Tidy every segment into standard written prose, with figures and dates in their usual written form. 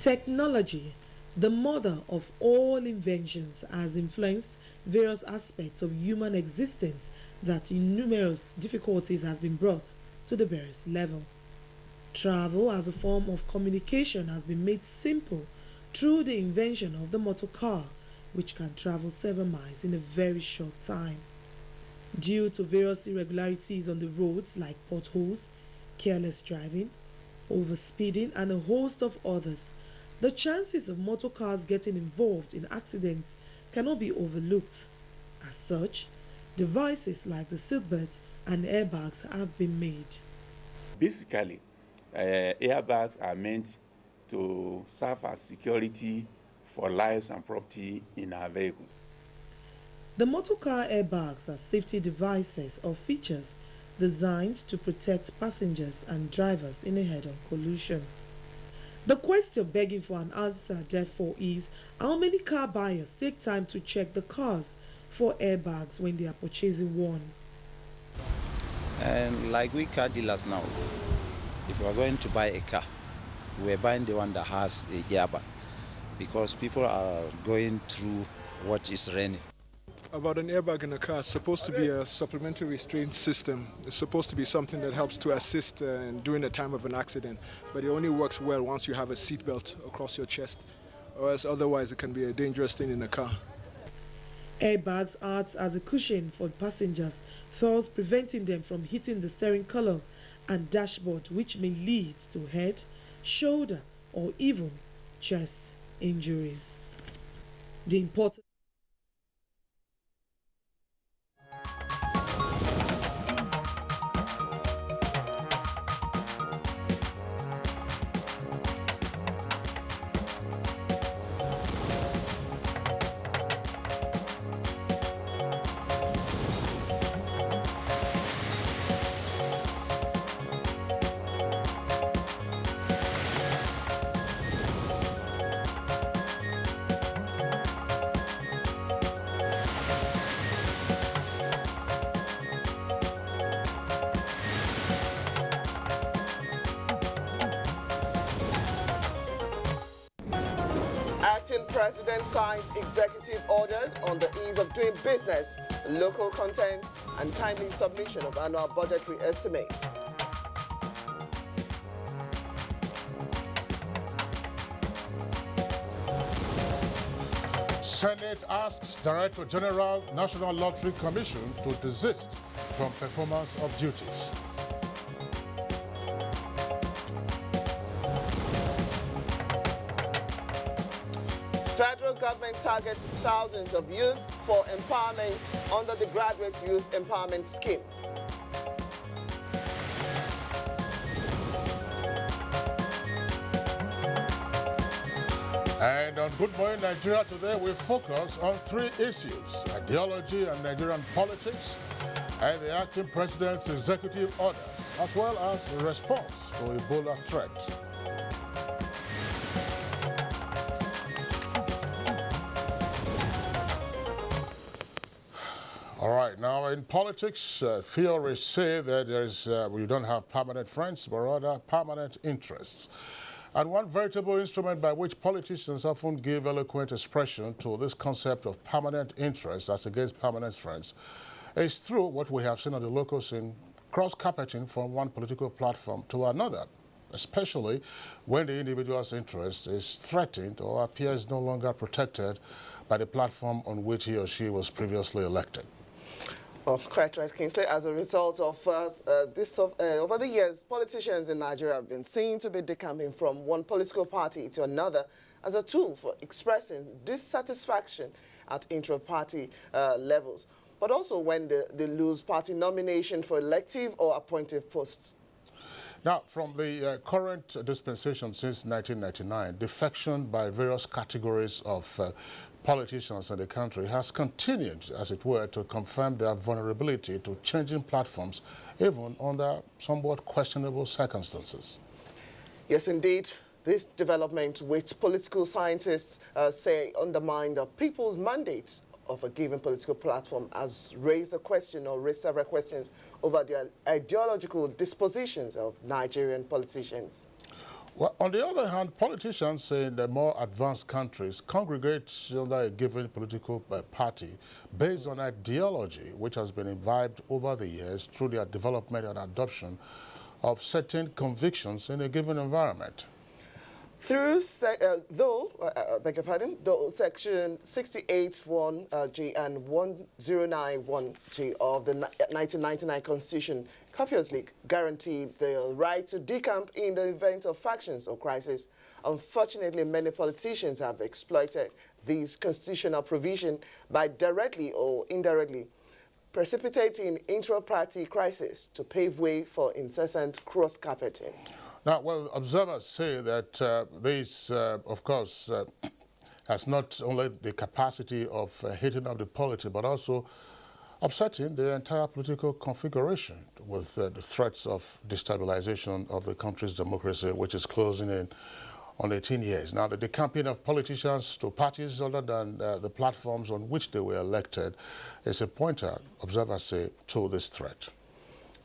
Technology, the mother of all inventions, has influenced various aspects of human existence that in numerous difficulties has been brought to the barest level. Travel as a form of communication has been made simple through the invention of the motor car, which can travel several miles in a very short time. Due to various irregularities on the roads like potholes, careless driving, overspeeding, and a host of others, the chances of motor cars getting involved in accidents cannot be overlooked. As such, devices like the seatbelts and airbags have been made. Basically, airbags are meant to serve as security for lives and property in our vehicles. The motor car airbags are safety devices or features designed to protect passengers and drivers in a head-on collision. The question begging for an answer, therefore, is how many car buyers take time to check the cars for airbags when they are purchasing one? And like we car dealers now, if you are going to buy a car, we're buying the one that has a airbag because people are going through what is raining. About an airbag in a car, it's supposed to be a supplementary restraint system. It's supposed to be something that helps to assist during the time of an accident, but it only works well once you have a seatbelt across your chest, or else otherwise it can be a dangerous thing in a car. Airbags act as a cushion for passengers, thus preventing them from hitting the steering column and dashboard, which may lead to head, shoulder, or even chest injuries. The important President signs executive orders on the ease of doing business, local content, and timely submission of annual budgetary estimates. Senate asks Director General, National Lottery Commission to desist from performance of duties. Federal government targets thousands of youth for empowerment under the Graduate Youth Empowerment Scheme. And on Good Morning Nigeria today, we focus on three issues: ideology and Nigerian politics, and the acting president's executive orders, as well as a response to Ebola threat. All right, now in politics, theorists say that we don't have permanent friends, but rather permanent interests. And one veritable instrument by which politicians often give eloquent expression to this concept of permanent interest as against permanent friends is through what we have seen on the local scene, cross-carpeting from one political platform to another, especially when the individual's interest is threatened or appears no longer protected by the platform on which he or she was previously elected. Well, quite right, Kingsley. As a result of over the years, politicians in Nigeria have been seen to be decamping from one political party to another as a tool for expressing dissatisfaction at intra-party levels, but also when they lose party nomination for elective or appointive posts. Now, from the current dispensation since 1999, defection by various categories of politicians in the country has continued, as it were, to confirm their vulnerability to changing platforms, even under somewhat questionable circumstances. Yes, indeed. This development, which political scientists say undermine the people's mandates of a given political platform, has raised a question or raised several questions over the ideological dispositions of Nigerian politicians. Well, on the other hand, politicians in the more advanced countries congregate under a given political party based on ideology, which has been imbibed over the years through their development and adoption of certain convictions in a given environment. Though Section 68(1)G and 1091G of the 1999 Constitution copiously guaranteed the right to decamp in the event of factions or crisis. Unfortunately, many politicians have exploited these constitutional provisions by directly or indirectly precipitating intra-party crisis to pave way for incessant cross-carpeting. Now, well, observers say that this, of course, has not only the capacity of heating up the polity, but also upsetting the entire political configuration with the threats of destabilization of the country's democracy, which is closing in on 18 years. Now, the decamping of politicians to parties other than the platforms on which they were elected is a pointer, observers say, to this threat.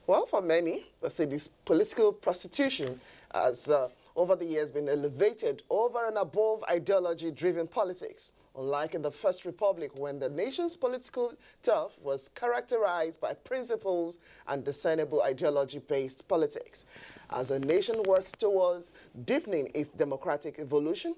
Well, for many, let's say this political prostitution has over the years been elevated over and above ideology-driven politics, unlike in the First Republic when the nation's political turf was characterized by principles and discernible ideology-based politics. As a nation works towards deepening its democratic evolution,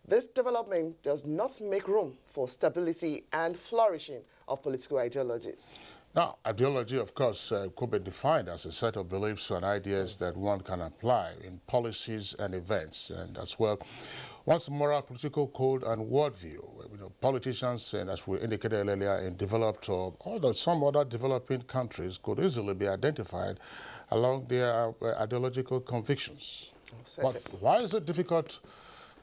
this development does not make room for stability and flourishing of political ideologies. Now, ideology, of course, could be defined as a set of beliefs and ideas that one can apply in policies and events, and as well, one's moral, political code and worldview. Politicians, and as we indicated earlier, in developed or some other developing countries could easily be identified along their ideological convictions. But why is it difficult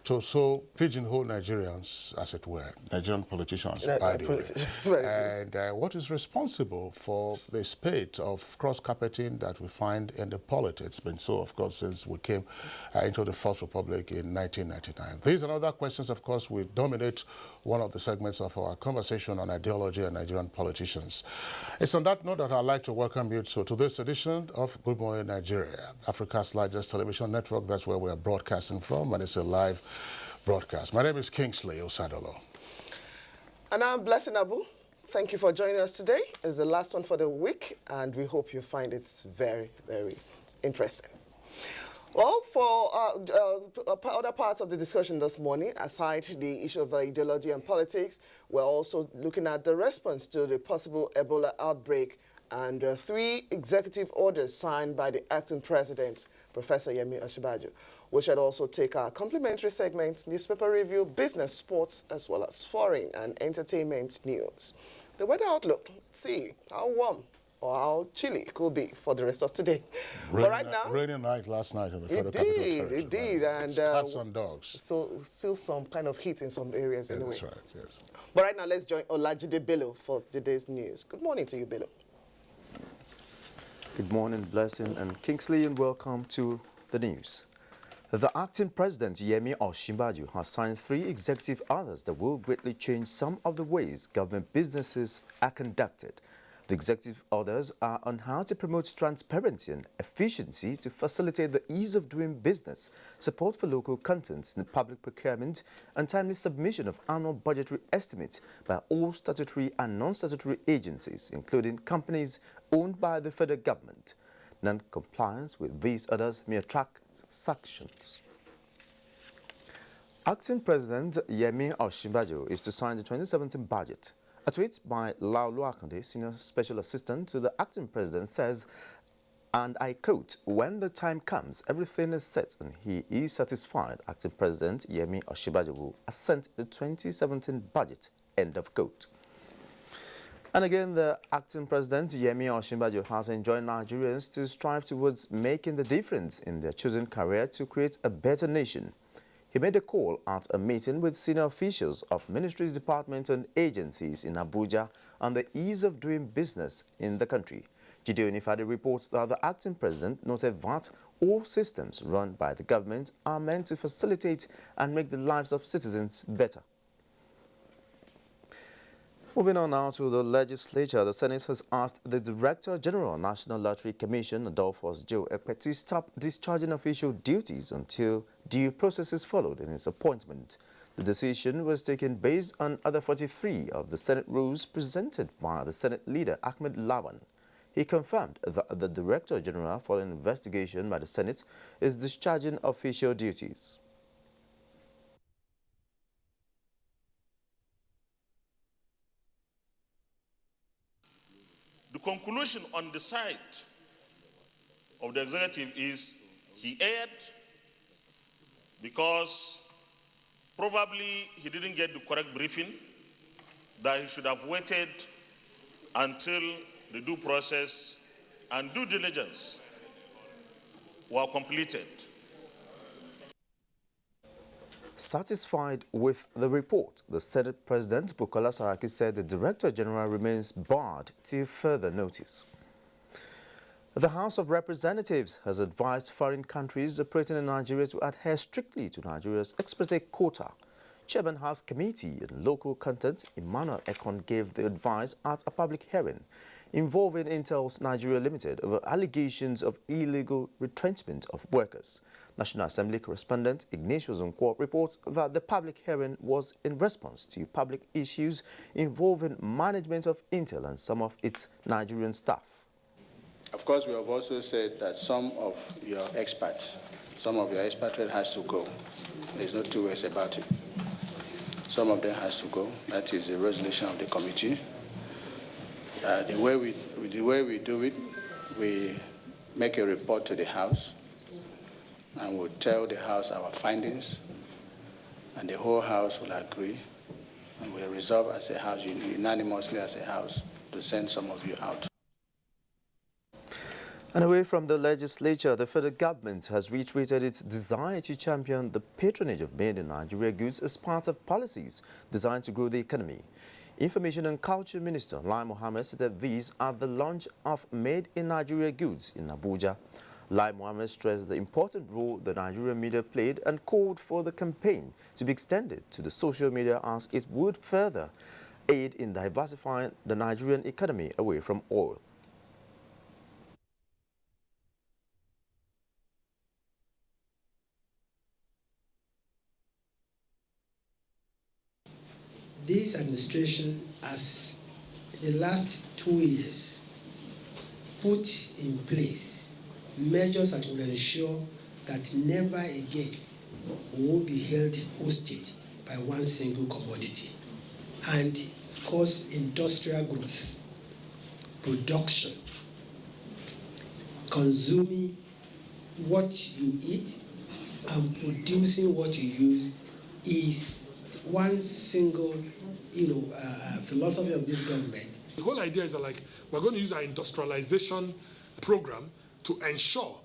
to so pigeonhole Nigerians, as it were, Nigerian politicians, and what is responsible for the spate of cross-carpeting that we find in the polity? It's been so, of course, since we came into the Fourth Republic in 1999. These and other questions, of course, will dominate one of the segments of our conversation on ideology and Nigerian politicians. It's on that note that I'd like to welcome you to this edition of Good Morning Nigeria, Africa's largest television network. That's where we're broadcasting from, and it's a live broadcast. My name is Kingsley Osadolo. And I'm Blessing Abu. Thank you for joining us today. It's the last one for the week, and we hope you find it very, very interesting. Well, for other parts of the discussion this morning, aside the issue of ideology and politics, we're also looking at the response to the possible Ebola outbreak and 3 executive orders signed by the acting president, Professor Yemi Osinbajo. We shall also take our complimentary segments, newspaper review, business, sports, as well as foreign and entertainment news. The weather outlook, let's see how warm or how chilly it could be for the rest of today. But right now, rainy night last night in the Federal Capital Territory. It did, and cats and dogs. So still some kind of heat in some areas anyway. That's right, yes. But right now, let's join Olajide Bello for today's news. Good morning to you, Bello. Good morning, Blessing and Kingsley, and welcome to the news. The acting president, Yemi Osinbajo, has signed 3 executive orders that will greatly change some of the ways government businesses are conducted. The executive orders are on how to promote transparency and efficiency to facilitate the ease of doing business, support for local content in public procurement, and timely submission of annual budgetary estimates by all statutory and non-statutory agencies, including companies owned by the federal government. Non-compliance with these orders may attract sanctions. Acting President Yemi Osinbajo is to sign the 2017 budget. A tweet by Laulu Akande, Senior Special Assistant to the Acting President, says, and I quote, "When the time comes, everything is set and he is satisfied. Acting President Yemi Osinbajo will assent the 2017 budget," end of quote. And again, the acting president, Yemi Osinbajo, has enjoined Nigerians to strive towards making the difference in their chosen career to create a better nation. He made a call at a meeting with senior officials of ministries, departments and agencies in Abuja on the ease of doing business in the country. Gideon Ifade reports that the acting president noted that all systems run by the government are meant to facilitate and make the lives of citizens better. Moving on now to the legislature, the Senate has asked the Director General, National Lottery Commission, Adolphus Joe Ekpe, to stop discharging official duties until due process is followed in his appointment. The decision was taken based on other 43 of the Senate rules presented by the Senate leader, Ahmed Lawan. He confirmed that the Director General, following investigation by the Senate, is discharging official duties. The conclusion on the side of the executive is he erred because probably he didn't get the correct briefing, that he should have waited until the due process and due diligence were completed. Satisfied with the report, the Senate President Bukola Saraki said the Director General remains barred till further notice. The House of Representatives has advised foreign countries operating in Nigeria to adhere strictly to Nigeria's export quota. Chairman House Committee on Local Content, Emmanuel Ekon, gave the advice at a public hearing involving Intel's Nigeria Limited over allegations of illegal retrenchment of workers. National Assembly correspondent Ignatius Nkwo reports that the public hearing was in response to public issues involving management of Intel and some of its Nigerian staff. Of course, we have also said that some of your expatriate has to go. There's no two ways about it. Some of them has to go. That is the resolution of the committee. The way we do it, we make a report to the House, and we'll tell the House our findings, and the whole House will agree, and we'll resolve as a House, unanimously as a House, to send some of you out. And away from the legislature, the federal government has reiterated its desire to champion the patronage of made in Nigeria goods as part of policies designed to grow the economy. Information and Culture Minister Lai Mohammed said that these are the launch of Made in Nigeria goods in Abuja. Lai Mohammed stressed the important role the Nigerian media played and called for the campaign to be extended to the social media as it would further aid in diversifying the Nigerian economy away from oil. This administration has, in the last 2 years, put in place measures that will ensure that never again will be held hostage by one single commodity. And, of course, industrial growth, production, consuming what you eat and producing what you use is one single philosophy of this government. The whole idea is that, like, we're going to use our industrialization program to ensure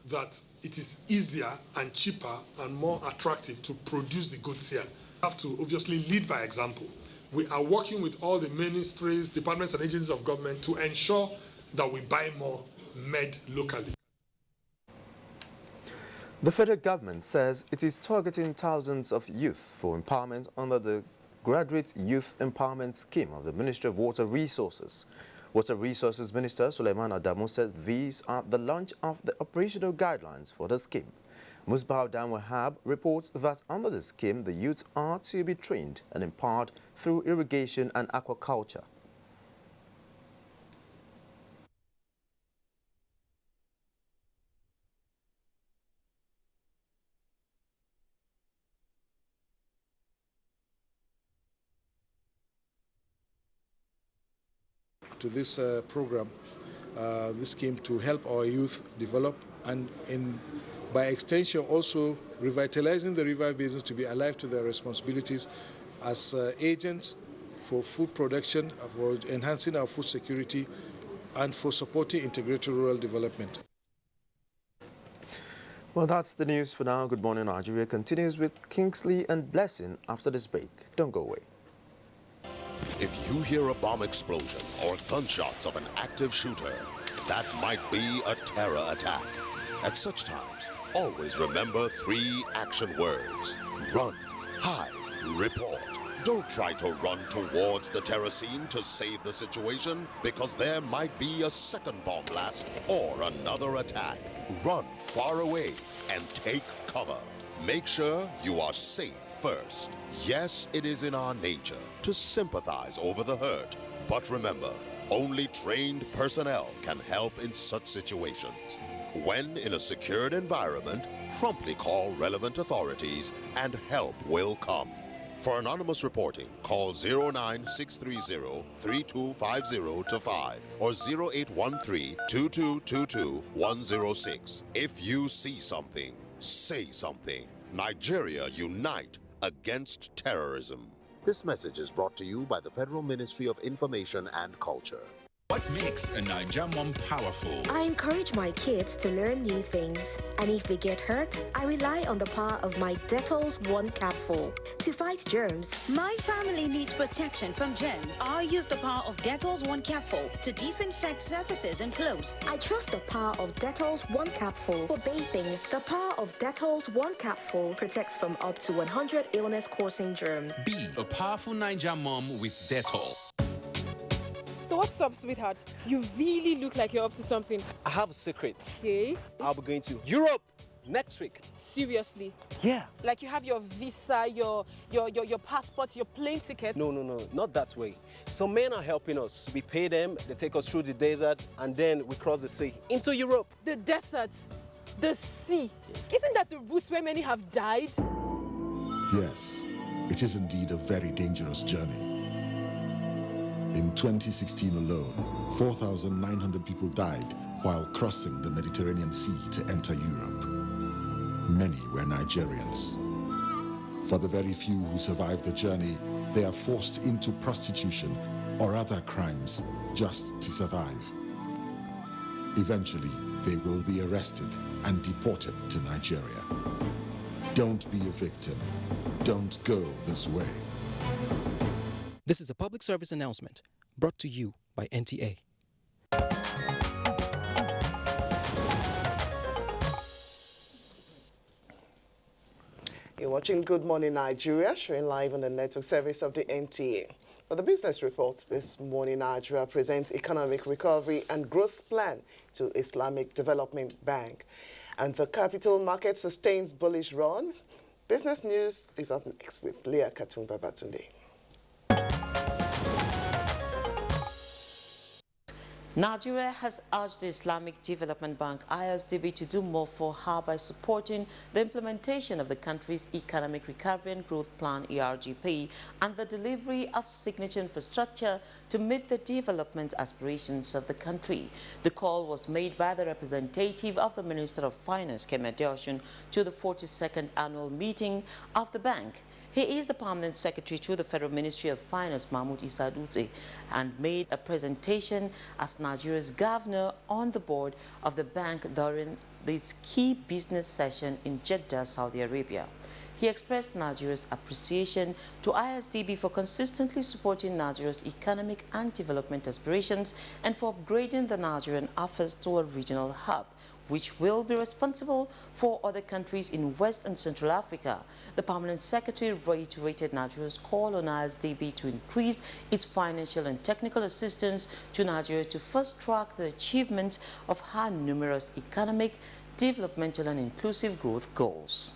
that it is easier and cheaper and more attractive to produce the goods here. We have to obviously lead by example. We are working with all the ministries, departments and agencies of government to ensure that we buy more made locally. The federal government says it is targeting thousands of youth for empowerment under the Graduate Youth Empowerment Scheme of the Ministry of Water Resources. Water Resources Minister Suleiman Adamu said these are the launch of the operational guidelines for the scheme. Musbah Dan Wahab reports that under the scheme, the youths are to be trained and empowered through irrigation and aquaculture. To this program, this scheme to help our youth develop and by extension also revitalizing the river business to be alive to their responsibilities as agents for food production, for enhancing our food security and for supporting integrated rural development. Well, that's the news for now. Good Morning Nigeria continues with Kingsley and Blessing after this break. Don't go away. If you hear a bomb explosion or gunshots of an active shooter, that might be a terror attack. At such times, always remember 3 action words: run, hide, report. Don't try to run towards the terror scene to save the situation, because there might be a second bomb blast or another attack. Run far away and take cover. Make sure you are safe first. Yes, it is in our nature to sympathize over the hurt, but remember, only trained personnel can help in such situations. When in a secured environment, promptly call relevant authorities and help will come. For anonymous reporting, call 09630-3250-5 or 0813-2222-106. If you see something, say something. Nigeria unite against terrorism. This message is brought to you by the Federal Ministry of Information and Culture. What makes a Nigerian mom powerful? I encourage my kids to learn new things. And if they get hurt, I rely on the power of my Dettol's 1 capsule to fight germs. My family needs protection from germs. I use the power of Dettol's 1 capsule to disinfect surfaces and clothes. I trust the power of Dettol's 1 capsule for bathing. The power of Dettol's 1 capsule protects from up to 100 illness-causing germs. Be a powerful Nigerian mom with Dettol. So what's up, sweetheart? You really look like you're up to something. I have a secret. Okay. I'll be going to Europe next week. Seriously? Yeah. Like you have your visa, your passport, your plane ticket? No, not that way. Some men are helping us. We pay them, they take us through the desert, and then we cross the sea into Europe. The desert, the sea. Isn't that the route where many have died? Yes, it is indeed a very dangerous journey. In 2016 alone, 4,900 people died while crossing the Mediterranean Sea to enter Europe. Many were Nigerians. For the very few who survived the journey, they are forced into prostitution or other crimes just to survive. Eventually, they will be arrested and deported to Nigeria. Don't be a victim. Don't go this way. This is a public service announcement brought to you by NTA. You're watching Good Morning Nigeria, showing live on the network service of the NTA. For the business reports this morning, Nigeria presents economic recovery and growth plan to Islamic Development Bank. And the capital market sustains bullish run. Business news is up next with Leah Katumba Batunde. Nigeria has urged the Islamic Development Bank, ISDB, to do more for her by supporting the implementation of the country's Economic Recovery and Growth Plan, ERGP, and the delivery of signature infrastructure to meet the development aspirations of the country. The call was made by the representative of the Minister of Finance, Kemi Adeosun, to the 42nd annual meeting of the bank. He is the permanent secretary to the Federal Ministry of Finance, Mahmoud Issa Dutse, and made a presentation as Nigeria's governor on the board of the bank during this key business session in Jeddah, Saudi Arabia. He expressed Nigeria's appreciation to ISDB for consistently supporting Nigeria's economic and development aspirations and for upgrading the Nigerian office to a regional hub, which will be responsible for other countries in West and Central Africa. The permanent secretary reiterated Nigeria's call on ISDB to increase its financial and technical assistance to Nigeria to fast-track the achievement of her numerous economic, developmental and inclusive growth goals.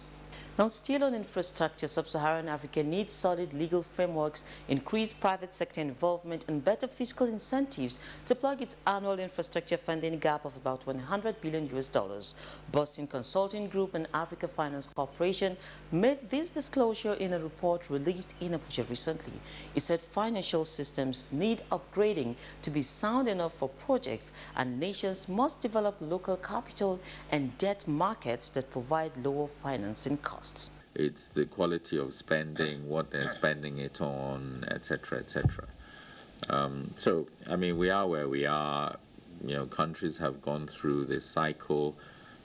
Now, still on infrastructure, Sub-Saharan Africa needs solid legal frameworks, increased private sector involvement, and better fiscal incentives to plug its annual infrastructure funding gap of about $100 billion. Boston Consulting Group and Africa Finance Corporation made this disclosure in a report released in Abuja recently. It said financial systems need upgrading to be sound enough for projects, and nations must develop local capital and debt markets that provide lower financing costs. It's the quality of spending, what they're spending it on, etc., etc. So, I mean, we are where we are. You know, countries have gone through this cycle.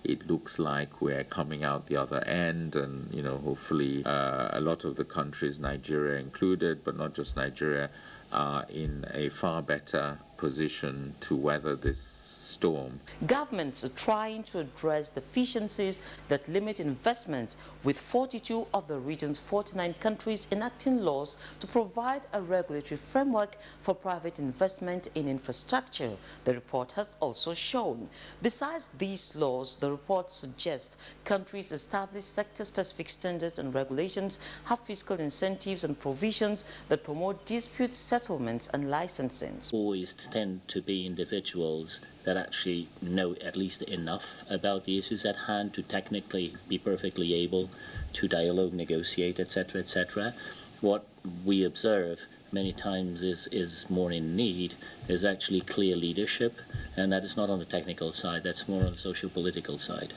It looks like we're coming out the other end, and, you know, hopefully a lot of the countries, Nigeria included, but not just Nigeria, are in a far better position to weather this storm. Governments are trying to address deficiencies that limit investment, with 42 of the region's 49 countries enacting laws to provide a regulatory framework for private investment in infrastructure, the report has also shown. Besides these laws, the report suggests countries establish sector-specific standards and regulations, have fiscal incentives and provisions that promote dispute settlements and licensing. Always tend to be individuals that actually know at least enough about the issues at hand to technically be perfectly able to dialogue, negotiate, etc., etc. What we observe many times is more in need is actually clear leadership, and that is not on the technical side, that's more on the social-political side.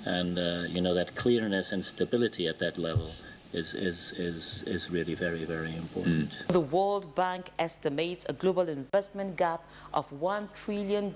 And you know, that clearness and stability at that level is really very, very important. The World Bank estimates a global investment gap of $1 trillion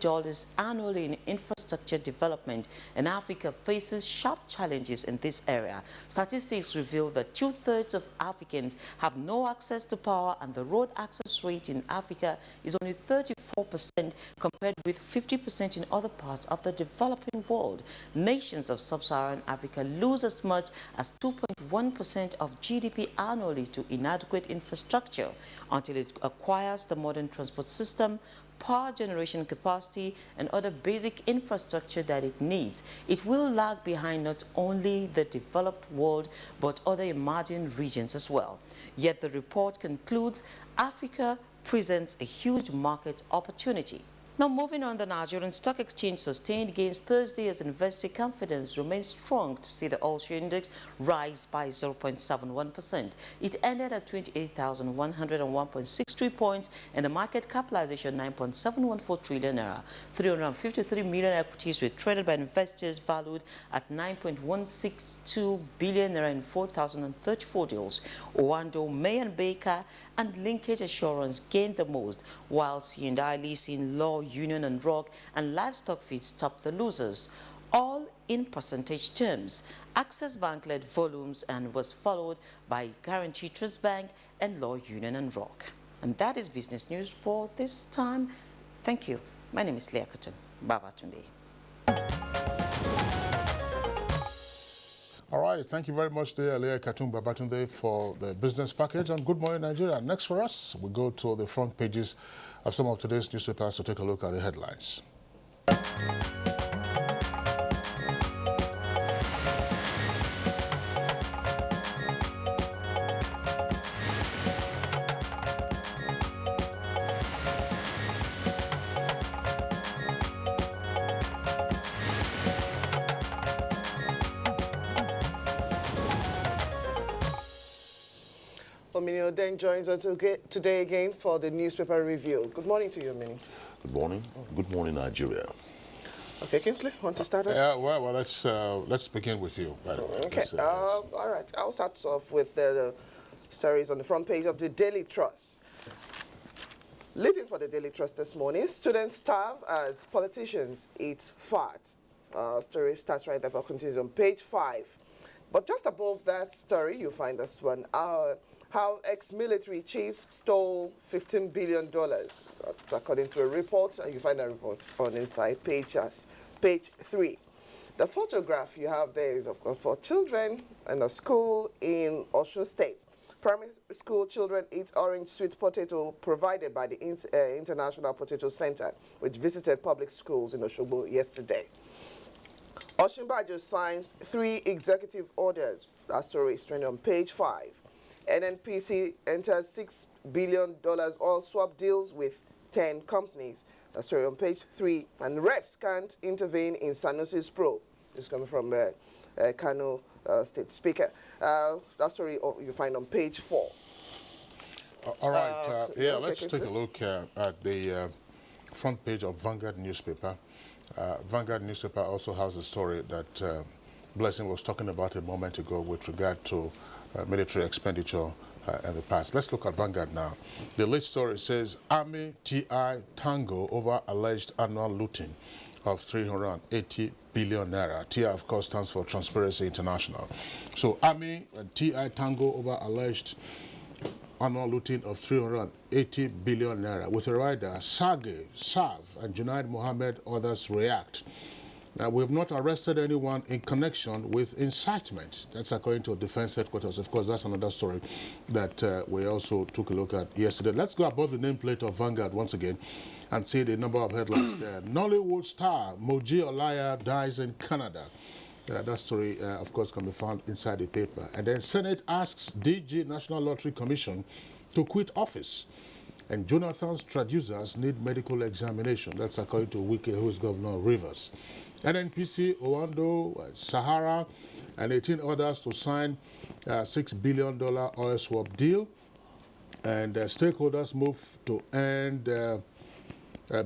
annually in infrastructure development, and Africa faces sharp challenges in this area. Statistics reveal that 2/3 of Africans have no access to power, and the road access rate in Africa is only 34% compared with 50% in other parts of the developing world. Nations of sub-Saharan Africa lose as much as 2.1% of GDP annually to inadequate infrastructure until it acquires the modern transport system, power generation capacity, and other basic infrastructure that it needs. It will lag behind not only the developed world but other emerging regions as well. Yet the report concludes Africa presents a huge market opportunity. Now, moving on, the Nigerian Stock Exchange sustained gains Thursday as investor confidence remains strong to see the all-share index rise by 0.71%. It ended at 28,101.63 points, and the market capitalization 9.714 trillion naira. 353 million equities were traded by investors valued at 9.162 billion naira in 4,034 deals. Owando, May and Baker and Linkage Assurance gained the most, while C&I Leasing, Law, Union and Rock and Livestock Feeds topped the losers, all in percentage terms. Access Bank led volumes and was followed by Guarantee Trust Bank and Law, Union and Rock. And that is business news for this time. Thank you. My name is Leah Cotton. Babatunde. All right, thank you very much, dear Leah Katun Babatunde, for the business package. And good morning, Nigeria. Next for us, we go to the front pages of some of today's newspapers to take a look at the headlines. Omini then joins us today again for the newspaper review. Good morning to you, Omini. Good morning. Good morning, Nigeria. Okay, Kingsley, want to start off? Yeah, well, let's begin with you. Okay, all right. I'll start off with the stories on the front page of the Daily Trust. Leading for the Daily Trust this morning, students starve as politicians eat fat. Story starts right there, but continues on page 5. But just above that story, you find this one. How ex-military chiefs stole $15 billion. That's according to a report, and you find that report on inside page 3. The photograph you have there is, of course, for children in a school in Osun State. Primary school children eat orange sweet potato provided by the International Potato Center, which visited public schools in Osogbo yesterday. Osinbajo signs 3 executive orders. That story is trending on page 5. NNPC enters $6 billion oil swap deals with 10 companies. That's story on page 3. And reps can't intervene in Sanusi's probe. This is coming from Kano State Speaker. That story you find on page 4. All right. Let's take a look at the front page of Vanguard newspaper. Vanguard newspaper also has a story that Blessing was talking about a moment ago with regard to military expenditure in the past. Let's look at Vanguard now. The lead story says, Army TI tango over alleged annual looting of 380 billion naira. TI, of course, stands for Transparency International. So Army and TI tango over alleged annual looting of 380 billion naira. With a rider, Sage, Sav, and Junaid Mohammed, others react. We have not arrested anyone in connection with incitement. That's according to Defense Headquarters. Of course, that's another story that we also took a look at yesterday. Let's go above the nameplate of Vanguard once again and see the number of headlines there. Nollywood star Moji Olaya dies in Canada. That story, of course, can be found inside the paper. And then Senate asks DG National Lottery Commission to quit office. And Jonathan's traducers need medical examination. That's according to Wike, who is Governor of Rivers. NNPC, Owando, Sahara, and 18 others to sign $6 billion oil swap deal. And stakeholders move to end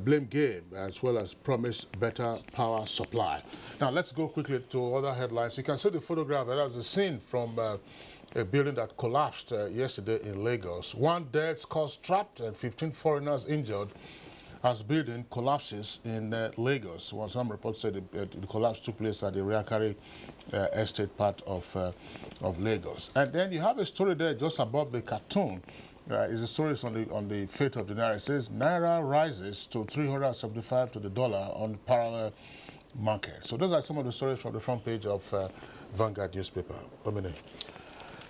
blame game, as well as promise better power supply. Now, let's go quickly to other headlines. You can see the photograph. That was a scene from a building that collapsed yesterday in Lagos. 1 dead, scores trapped, and 15 foreigners injured as building collapses in Lagos. Well, some reports said the collapse took place at the Riakari estate part of Lagos. And then you have a story there just above the cartoon. Is a story on the fate of the Naira. It says, Naira rises to 375 to the dollar on the parallel market. So those are some of the stories from the front page of Vanguard newspaper. Omine.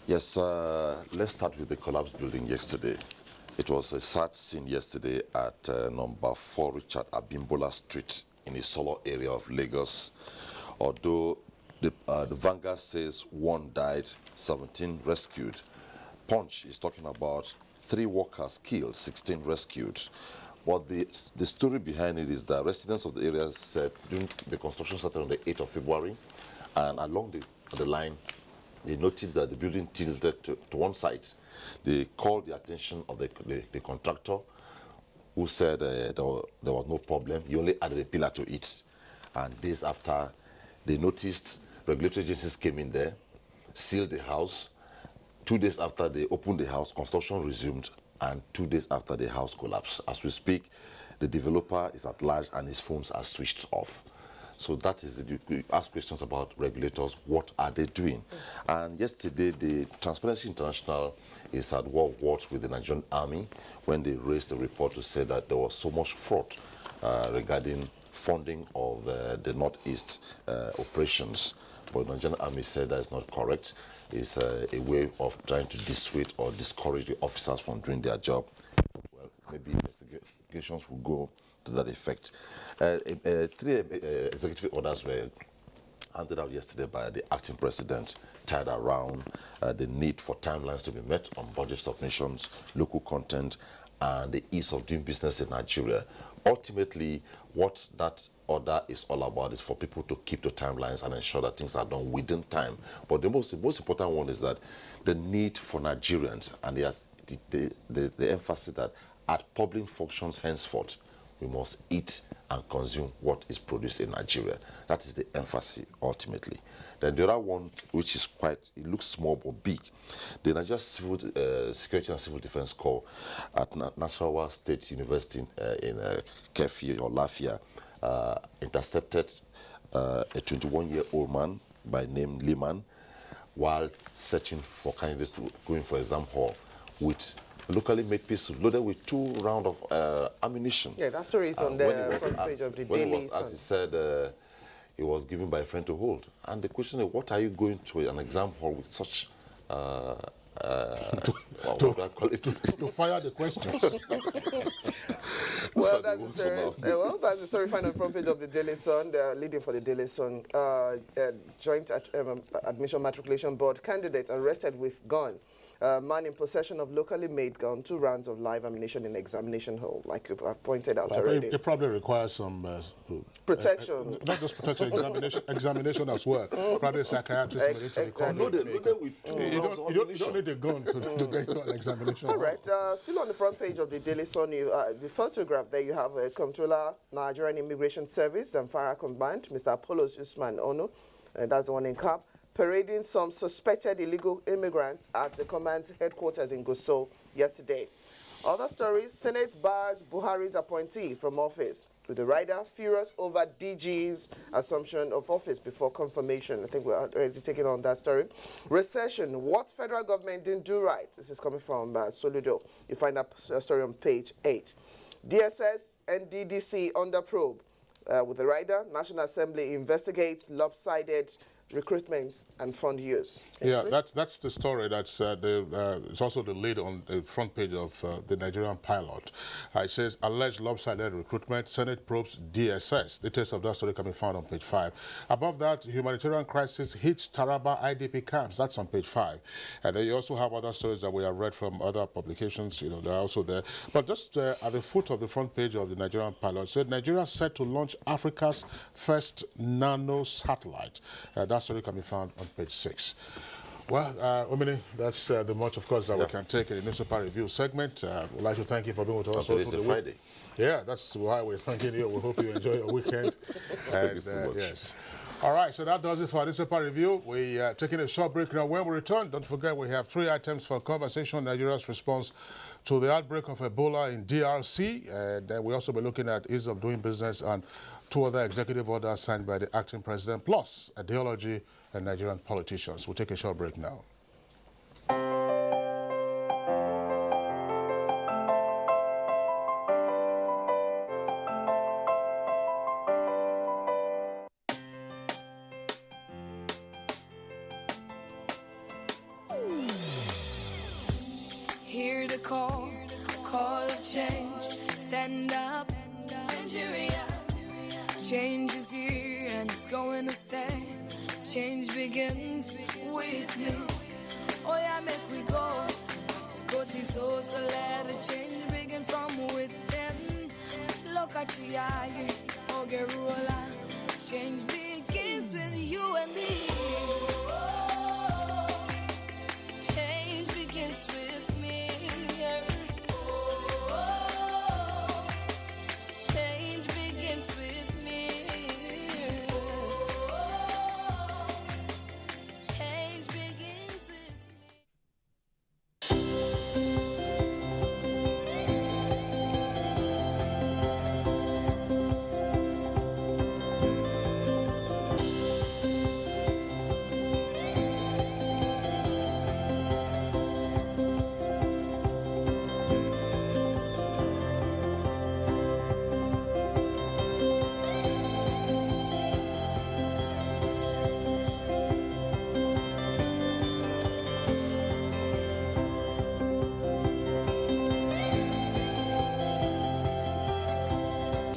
Yes, let's start with the collapsed building yesterday. It was a sad scene yesterday at number 4 Richard Abimbola Street in the Solo area of Lagos. Although the Vanguard says 1 died, 17 rescued. Punch is talking about 3 workers killed, 16 rescued. But the story behind it is that residents of the area said during the construction started on the 8th of February, and along the line, they noticed that the building tilted to one side. They called the attention of the contractor, who said there was no problem. He only added a pillar to it. And days after, they noticed regulatory agencies came in there, sealed the house. 2 days after they opened the house, construction resumed, and 2 days after the house collapsed. As we speak, the developer is at large and his phones are switched off. So that is you ask questions about regulators, what are they doing? And yesterday, the Transparency International is at war of words with the Nigerian army when they raised a report to say that there was so much fraud regarding funding of the Northeast operations. But the Nigerian army said that is not correct. It's a way of trying to dissuade or discourage the officers from doing their job. Well, maybe investigations will go to that effect. 3 executive orders were handed out yesterday by the acting president, tied around the need for timelines to be met on budget submissions, local content, and the ease of doing business in Nigeria. Ultimately, what that order is all about is for people to keep the timelines and ensure that things are done within time. But the most important one is that the need for Nigerians, and there's the emphasis that at public functions henceforth, we must eat and consume what is produced in Nigeria. That is the emphasis ultimately. Then the other one, which is it looks small but big, the Nigeria Civil Security and Civil Defense Corps at Nasarawa State University in Kefi or Lafia intercepted a 21-year-old man by name Liman while searching for candidates to go in for exam hall with locally made pistol loaded with 2 rounds of ammunition. Yeah, that story is on the front page of the Daily Sun. He said it was given by a friend to hold. And the question is, what are you going to an exam hall with such to fire the questions. Well, that's the story found on the front page of the Daily Sun. The leading for the Daily Sun, Joint Admission Matriculation Board candidate arrested with gun. Man in possession of locally made gun, 2 rounds of live ammunition in examination hall, like I've pointed out already. It probably requires some protection. Not just protection, examination as well. Probably psychiatrist. Exactly. You don't need a gun to get to an examination. All right. Still on the front page of the Daily Sun, the photograph there, you have a Comptroller, Nigerian Immigration Service, Zamfara combined, Mr. Apollos Usman Ono, that's the one in cap, parading some suspected illegal immigrants at the command's headquarters in Gusau yesterday. Other stories, Senate bars Buhari's appointee from office, with the rider furious over DG's assumption of office before confirmation. I think we're already taking on that story. Recession, what federal government didn't do right. This is coming from Soludo. You find that story on page 8. DSS and DDC under probe. With the rider, National Assembly investigates lopsided recruitment and fund use. Yeah, that's the story. That's it's also the lead on the front page of the Nigerian Pilot. It says alleged lopsided recruitment, Senate probes DSS. Details of that story can be found on page 5. Above that, humanitarian crisis hits Taraba IDP camps. That's on page 5. And then you also have other stories that we have read from other publications. You know, they're also there. But just at the foot of the front page of the Nigerian Pilot, said Nigeria set to launch Africa's first nano satellite. That story can be found on page 6. Well, Omini, that's the much, of course, that we can take in the newspaper review segment. We'd like to thank you for being with us. It's a Friday. Yeah, that's why we're thanking you. We hope you enjoy your weekend. Thank you so much. Yes. All right, so that does it for our newspaper review. We're taking a short break now. When we return, don't forget we have 3 items for conversation: Nigeria's response to the outbreak of Ebola in DRC, and then we'll also be looking at ease of doing business and 2 other executive orders signed by the acting president, plus ideology and Nigerian politicians. We'll take a short break now. Hear the call of change. Stand up, Nigeria. Change is here and it's going to stay. Change begins with you. Oh yeah, make we go. Go to so let the change begin from within. Look at you, Ogerola. Change begins with you and me. Change begins with me. Change begins with me. Change begins with me.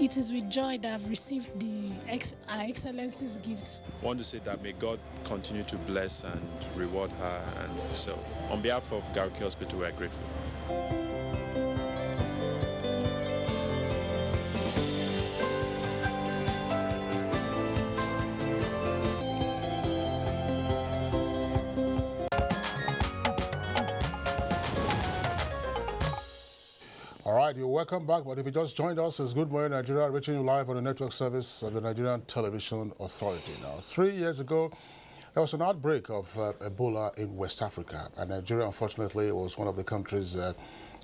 It is with joy that I've received Our Excellency's gifts. I want to say that may God continue to bless and reward her. And so, on behalf of Garki Hospital, we are grateful. All right, you're welcome back. But if you just joined us, it's Good Morning Nigeria, reaching you live on the network service of the Nigerian Television Authority. Now, 3 years ago, there was an outbreak of Ebola in West Africa, and Nigeria, unfortunately, was one of the countries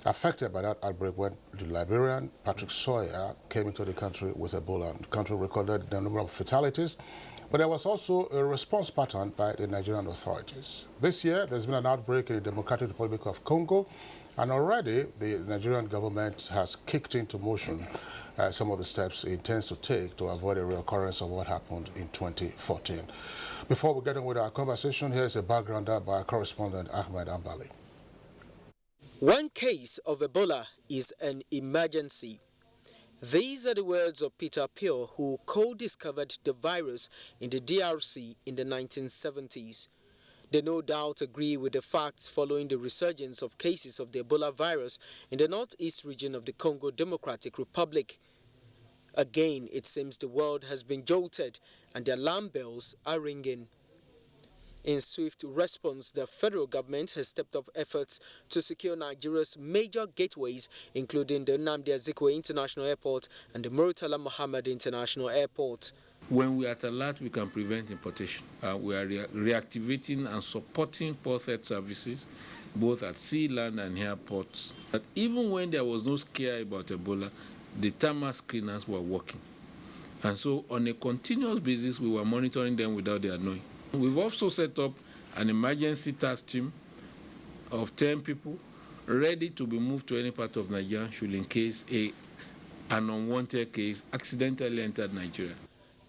affected by that outbreak when the Liberian Patrick Sawyer came into the country with Ebola. The country recorded the number of fatalities, but there was also a response pattern by the Nigerian authorities. This year, there's been an outbreak in the Democratic Republic of Congo, and already the Nigerian government has kicked into motion some of the steps it intends to take to avoid a reoccurrence of what happened in 2014. Before we get on with our conversation, here's a backgrounder by our correspondent Ahmed Ambali. One case of Ebola is an emergency. These are the words of Peter Pio, who co-discovered the virus in the DRC in the 1970s. They no doubt agree with the facts following the resurgence of cases of the Ebola virus in the northeast region of the Congo Democratic Republic. Again, it seems the world has been jolted and the alarm bells are ringing. In swift response, the federal government has stepped up efforts to secure Nigeria's major gateways, including the Nnamdi Azikiwe International Airport and the Murtala Mohammed International Airport. When we are at alert, we can prevent importation. We are reactivating and supporting port health services, both at sea, land, and airports, that even when there was no scare about Ebola, the thermal screeners were working. And so on a continuous basis, we were monitoring them without their knowing. We've also set up an emergency task team of 10 people ready to be moved to any part of Nigeria should in case an unwanted case accidentally entered Nigeria.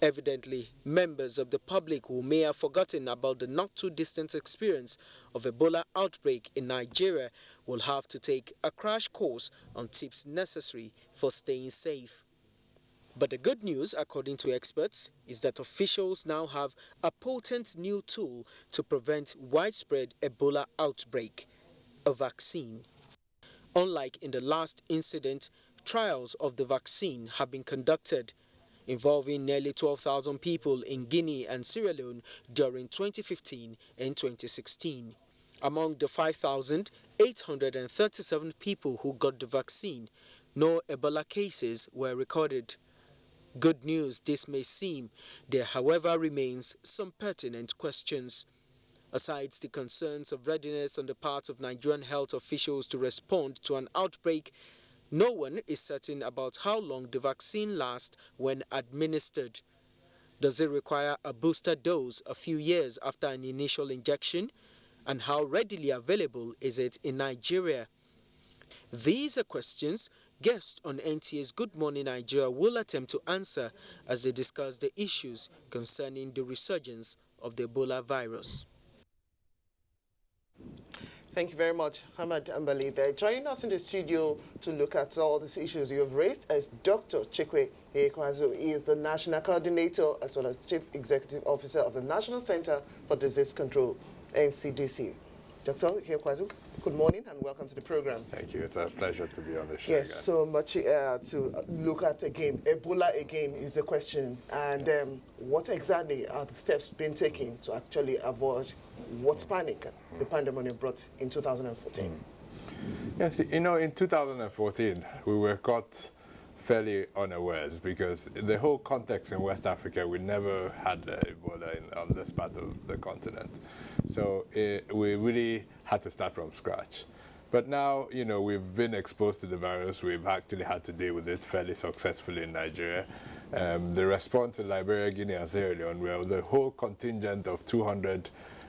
Evidently, members of the public who may have forgotten about the not-too-distant experience of Ebola outbreak in Nigeria will have to take a crash course on tips necessary for staying safe. But the good news, according to experts, is that officials now have a potent new tool to prevent widespread Ebola outbreak: a vaccine. Unlike in the last incident, trials of the vaccine have been conducted, involving nearly 12,000 people in Guinea and Sierra Leone during 2015 and 2016. Among the 5,837 people who got the vaccine, no Ebola cases were recorded. Good news this may seem, there however remains some pertinent questions. Aside the concerns of readiness on the part of Nigerian health officials to respond to an outbreak, no one is certain about how long the vaccine lasts when administered. Does it require a booster dose a few years after an initial injection? And how readily available is it in Nigeria? These are questions guests on NTA's Good Morning Nigeria will attempt to answer as they discuss the issues concerning the resurgence of the Ebola virus. Thank you very much, Hamad Ambali there. Joining us in the studio to look at all these issues you have raised is Dr. Chikwe Ekwazu. He is the National Coordinator as well as Chief Executive Officer of the National Center for Disease Control, NCDC. Dr. Ekwazu, good morning and welcome to the program. Thank you. It's a pleasure to be on the show. Yes, again. so much to look at again. Ebola again is the question. And what exactly are the steps being taken to actually avoid what panic the pandemic brought in 2014? Yes, you know, in 2014, we were caught fairly unawares because the whole context in West Africa, we never had Ebola on this part of the continent. So we really had to start from scratch. But now, you know, we've been exposed to the virus. We've actually had to deal with it fairly successfully in Nigeria. The response in Liberia, Guinea, and Sierra Leone, where the whole contingent of 200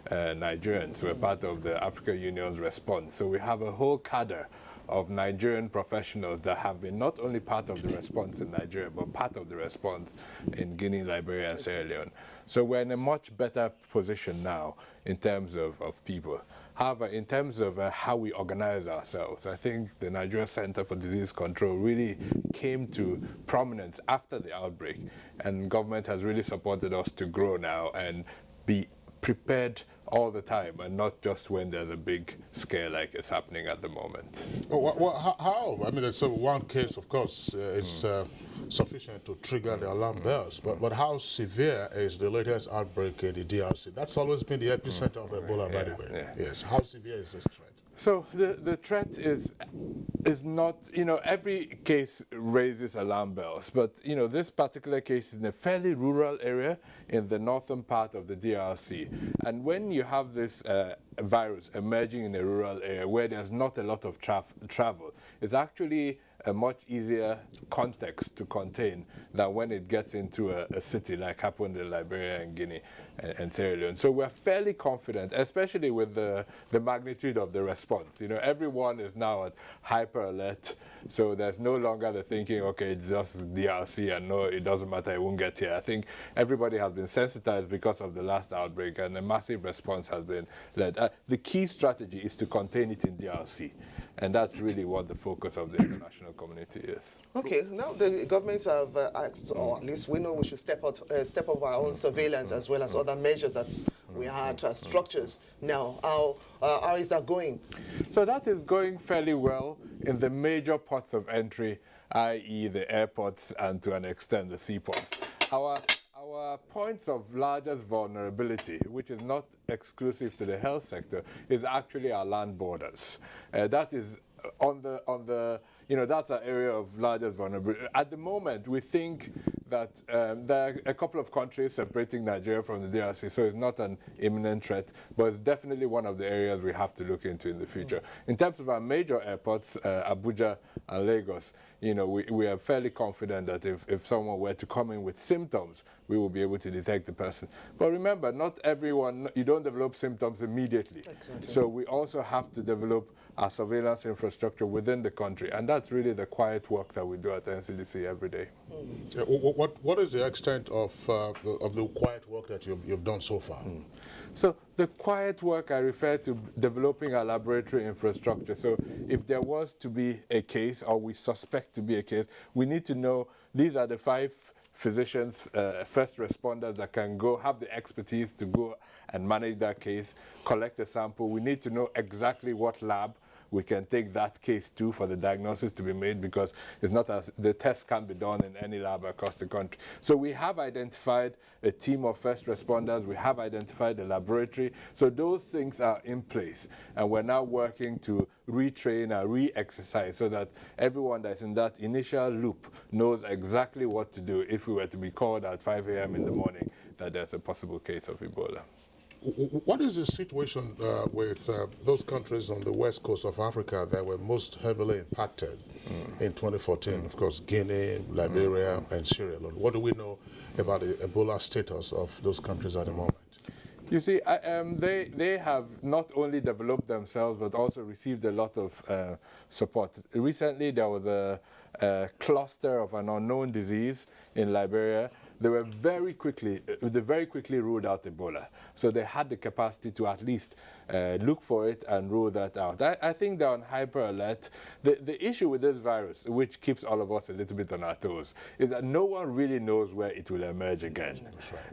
Nigerians were part of the African Union's response. So we have a whole cadre of Nigerian professionals that have been not only part of the response in Nigeria, but part of the response in Guinea, Liberia, and Sierra Leone. So we're in a much better position now in terms of people. However, in terms of how we organize ourselves, I think the Nigerian Center for Disease Control really came to prominence after the outbreak, and government has really supported us to grow now and be prepared all the time and not just when there's a big scare like is happening at the moment. How? I mean, so one case, of course, is sufficient to trigger the alarm bells, but how severe is the latest outbreak in the DRC? That's always been the epicenter of Ebola, by the way. Yeah. Yes. How severe is this threat? So the threat is not, you know, every case raises alarm bells, but, you know, this particular case is in a fairly rural area in the northern part of the DRC. And when you have this virus emerging in a rural area where there's not a lot of travel, it's actually a much easier context to contain than when it gets into a city like happened in Liberia and Guinea and Sierra Leone. So we're fairly confident, especially with the magnitude of the response. You know, everyone is now at hyper alert, so there's no longer the thinking, okay, it's just DRC and no, it doesn't matter, it won't get here. I think everybody has been sensitized because of the last outbreak, and a massive response has been led. The key strategy is to contain it in DRC, and that's really what the focus of the international community is. Okay, now the governments have asked, or at least we know we should step up our own surveillance as well as other measures that we had structures. Now, how is that going? So that is going fairly well in the major ports of entry, i.e. the airports and to an extent the seaports. Our points of largest vulnerability, which is not exclusive to the health sector, is actually our land borders. That is on the you know, that's an area of largest vulnerability. At the moment, we think that there are a couple of countries separating Nigeria from the DRC, so it's not an imminent threat, but it's definitely one of the areas we have to look into in the future. In terms of our major airports, Abuja and Lagos, you know, we are fairly confident that if someone were to come in with symptoms, we will be able to detect the person. But remember, not everyone, you don't develop symptoms immediately. Exactly. So we also have to develop our surveillance infrastructure within the country, and that's really the quiet work that we do at NCDC every day. What is the extent of the quiet work that you've done so far? So the quiet work, I refer to developing a laboratory infrastructure. So if there was to be a case, or we suspect to be a case, we need to know these are the 5 physicians, first responders that can go, have the expertise to go and manage that case, collect the sample. We need to know exactly what lab we can take that case to for the diagnosis to be made, because it's not as the test can be done in any lab across the country. So we have identified a team of first responders, we have identified the laboratory, so those things are in place, and we're now working to retrain and re-exercise so that everyone that's in that initial loop knows exactly what to do if we were to be called at 5 a.m. in the morning that there's a possible case of Ebola. What is the situation with those countries on the west coast of Africa that were most heavily impacted in 2014? Of course, Guinea, Liberia, and Sierra Leone. What do we know about the Ebola status of those countries at the moment? You see, they have not only developed themselves, but also received a lot of support. Recently, there was a cluster of an unknown disease in Liberia. They very quickly ruled out Ebola. So they had the capacity to at least look for it and rule that out. I think they're on hyper alert. The issue with this virus, which keeps all of us a little bit on our toes, is that no one really knows where it will emerge again.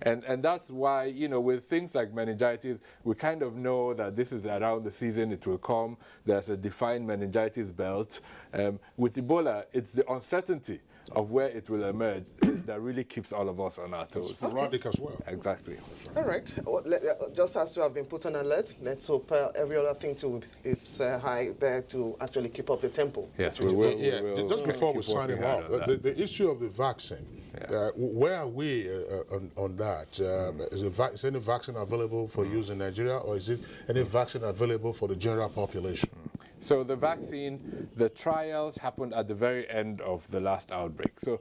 And that's why, you know, with things like meningitis, we kind of know that this is around the season it will come. There's a defined meningitis belt. With Ebola, it's the uncertainty of where it will emerge that really keeps all of us on our toes. Sporadic as well. Exactly. All right. Well, just as to have been put on alert, let's hope every other thing too is high there to actually keep up the tempo. Yes, we will. Just before we sign him off, the issue of the vaccine, where are we on that? Is any vaccine available for use in Nigeria, or is it any vaccine available for the general population? So the vaccine, the trials happened at the very end of the last outbreak. So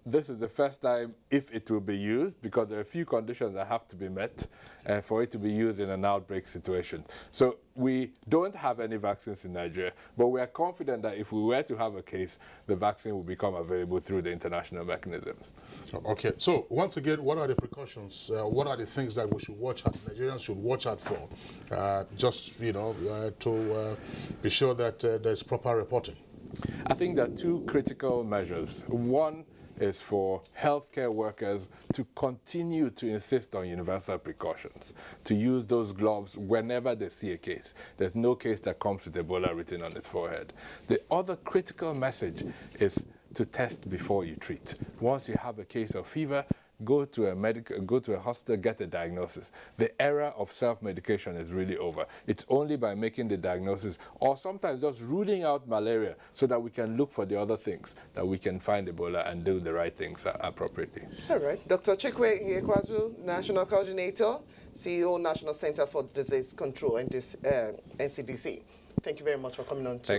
this is the first time if it will be used, because there are a few conditions that have to be met for it to be used in an outbreak situation. So we don't have any vaccines in Nigeria, but we are confident that if we were to have a case, the vaccine will become available through the international mechanisms. Okay, so once again, what are the precautions? What are the things that we should watch out, Nigerians should watch out for, just, you know, to be sure that there's proper reporting? I think there are 2 critical measures. One is for healthcare workers to continue to insist on universal precautions, to use those gloves whenever they see a case. There's no case that comes with Ebola written on its forehead. The other critical message is to test before you treat. Once you have a case of fever, go to a hospital, get a diagnosis. The era of self-medication is really over. It's only by making the diagnosis, or sometimes just ruling out malaria, so that we can look for the other things, that we can find Ebola and do the right things appropriately. All right. Dr. Chikwe Iekwazu, National Coordinator, CEO, National Center for Disease Control, and NCDC. Thank you very much for coming on to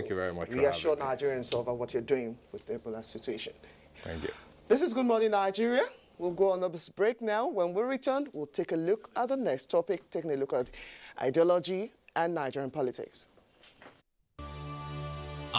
reassure Nigerians over what you're doing with the Ebola situation. Thank you. This is Good Morning Nigeria. We'll go on a break now. When we return, we'll take a look at the next topic, taking a look at ideology and Nigerian politics.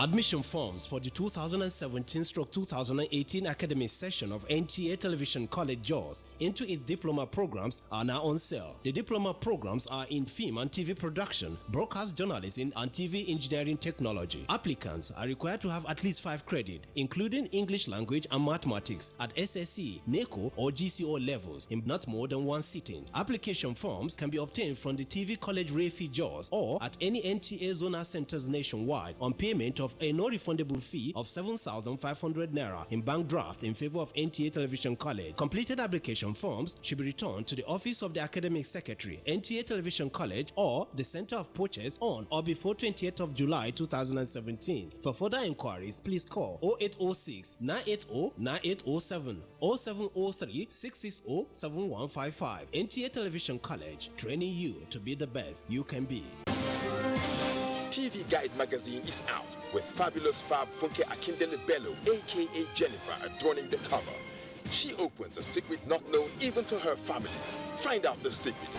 Admission forms for the 2017-2018 academic session of NTA Television College JAWS into its diploma programs are now on sale. The diploma programs are in film and TV production, broadcast journalism, and TV engineering technology. Applicants are required to have at least 5 credits, including English language and mathematics at SSC, NECO, or GCO levels in not more than 1 sitting. Application forms can be obtained from the TV College Refi JAWS or at any NTA zonal centers nationwide on payment of a no-refundable fee of 7,500 naira in bank draft in favor of NTA Television College. Completed application forms should be returned to the office of the Academic Secretary, NTA Television College, or the Center of Purchase on or before 28th of July 2017. For further inquiries, please call 0806 980 9807 or 0703 660 7155. NTA Television College, training you to be the best you can be. TV Guide magazine is out with fabulous Fab Funke Akindele Bello, aka Jennifer, adorning the cover. She opens a secret not known even to her family. Find out the secret.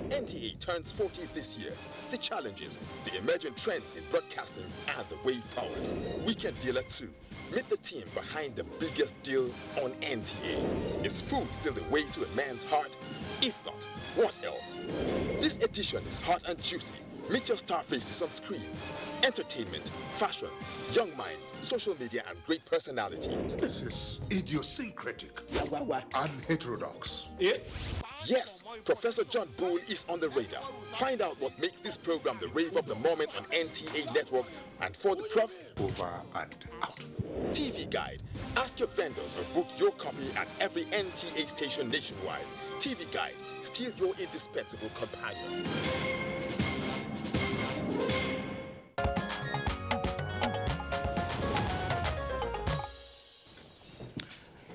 NTA turns 40 this year. The challenges, the emerging trends in broadcasting, and the way forward. Weekend Dealer 2. Meet the team behind the biggest deal on NTA. Is food still the way to a man's heart? If not, what else? This edition is hot and juicy. Meet your star faces on screen. Entertainment, fashion, young minds, social media, and great personality. This is idiosyncratic and heterodox. Yes, Professor John Bull is on the radar. Find out what makes this program the rave of the moment on NTA Network, and for the prof, over and out. TV Guide. Ask your vendors or book your copy at every NTA station nationwide. TV Guide, still your indispensable companion.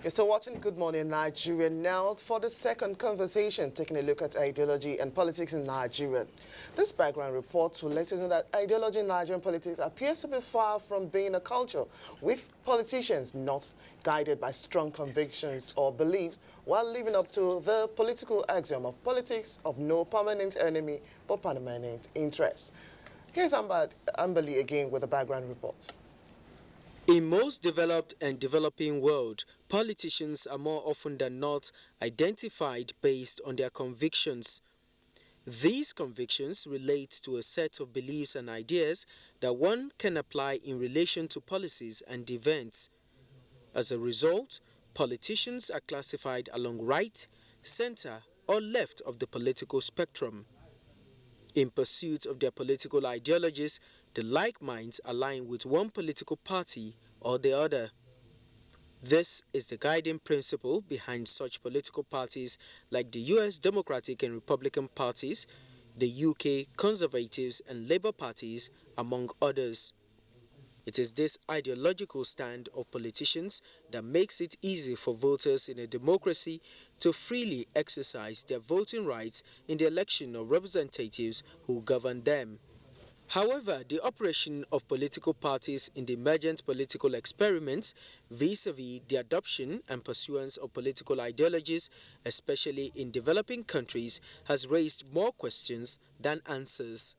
You're still watching Good Morning Nigeria now for the second conversation, taking a look at ideology and politics in Nigeria. This background report will let us know that ideology in Nigerian politics appears to be far from being a culture, with politicians not guided by strong convictions or beliefs, while living up to the political axiom of politics of no permanent enemy but permanent interest. Here's Ambali again with a background report. In most developed and developing world, politicians are more often than not identified based on their convictions. These convictions relate to a set of beliefs and ideas that one can apply in relation to policies and events. As a result, politicians are classified along right, center, or left of the political spectrum. In pursuit of their political ideologies, the like minds align with one political party or the other. This is the guiding principle behind such political parties like the US Democratic and Republican parties, the UK Conservatives and Labour parties, among others. It is this ideological stand of politicians that makes it easy for voters in a democracy to freely exercise their voting rights in the election of representatives who govern them. However, the operation of political parties in the emergent political experiments vis-à-vis the adoption and pursuance of political ideologies, especially in developing countries, has raised more questions than answers.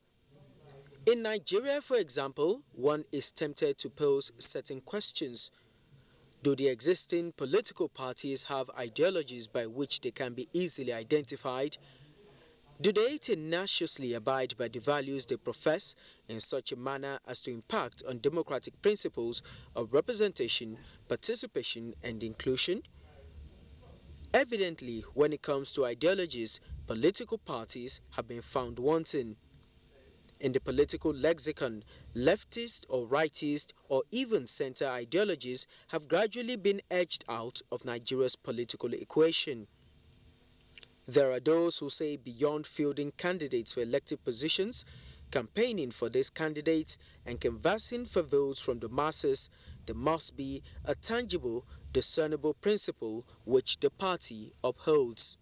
In Nigeria, for example, one is tempted to pose certain questions. Do the existing political parties have ideologies by which they can be easily identified? Do they tenaciously abide by the values they profess in such a manner as to impact on democratic principles of representation, participation, and inclusion? Evidently, when it comes to ideologies, political parties have been found wanting. In the political lexicon, leftist or rightist or even center ideologies have gradually been edged out of Nigeria's political equation. There are those who say beyond fielding candidates for elected positions, campaigning for these candidates, and canvassing for votes from the masses, there must be a tangible, discernible principle which the party upholds.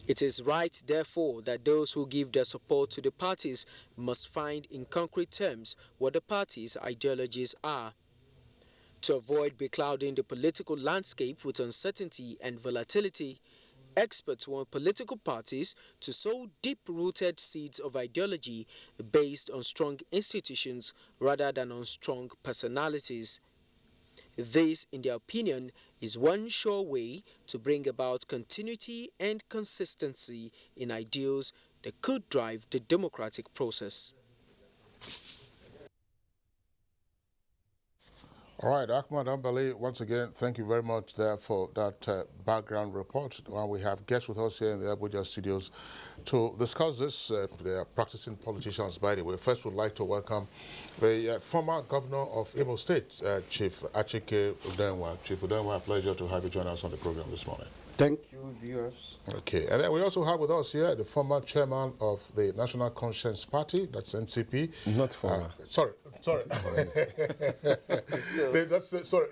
It is right, therefore, that those who give their support to the parties must find in concrete terms what the party's ideologies are. To avoid beclouding the political landscape with uncertainty and volatility, experts want political parties to sow deep-rooted seeds of ideology based on strong institutions rather than on strong personalities. This, in their opinion, is one sure way to bring about continuity and consistency in ideals that could drive the democratic process. All right, Ahmad Ambali, once again, thank you very much there for that background report. Well, we have guests with us here in the Abuja studios to discuss this. They are practicing politicians, by the way. First, we'd like to welcome the former governor of Imo State, Chief Achike Udenwa. Chief Udenwa, a pleasure to have you join us on the program this morning. Thank you, viewers. Okay, and then we also have with us here the former chairman of the National Conscience Party, that's NCP. Not former. Sorry. Sorry,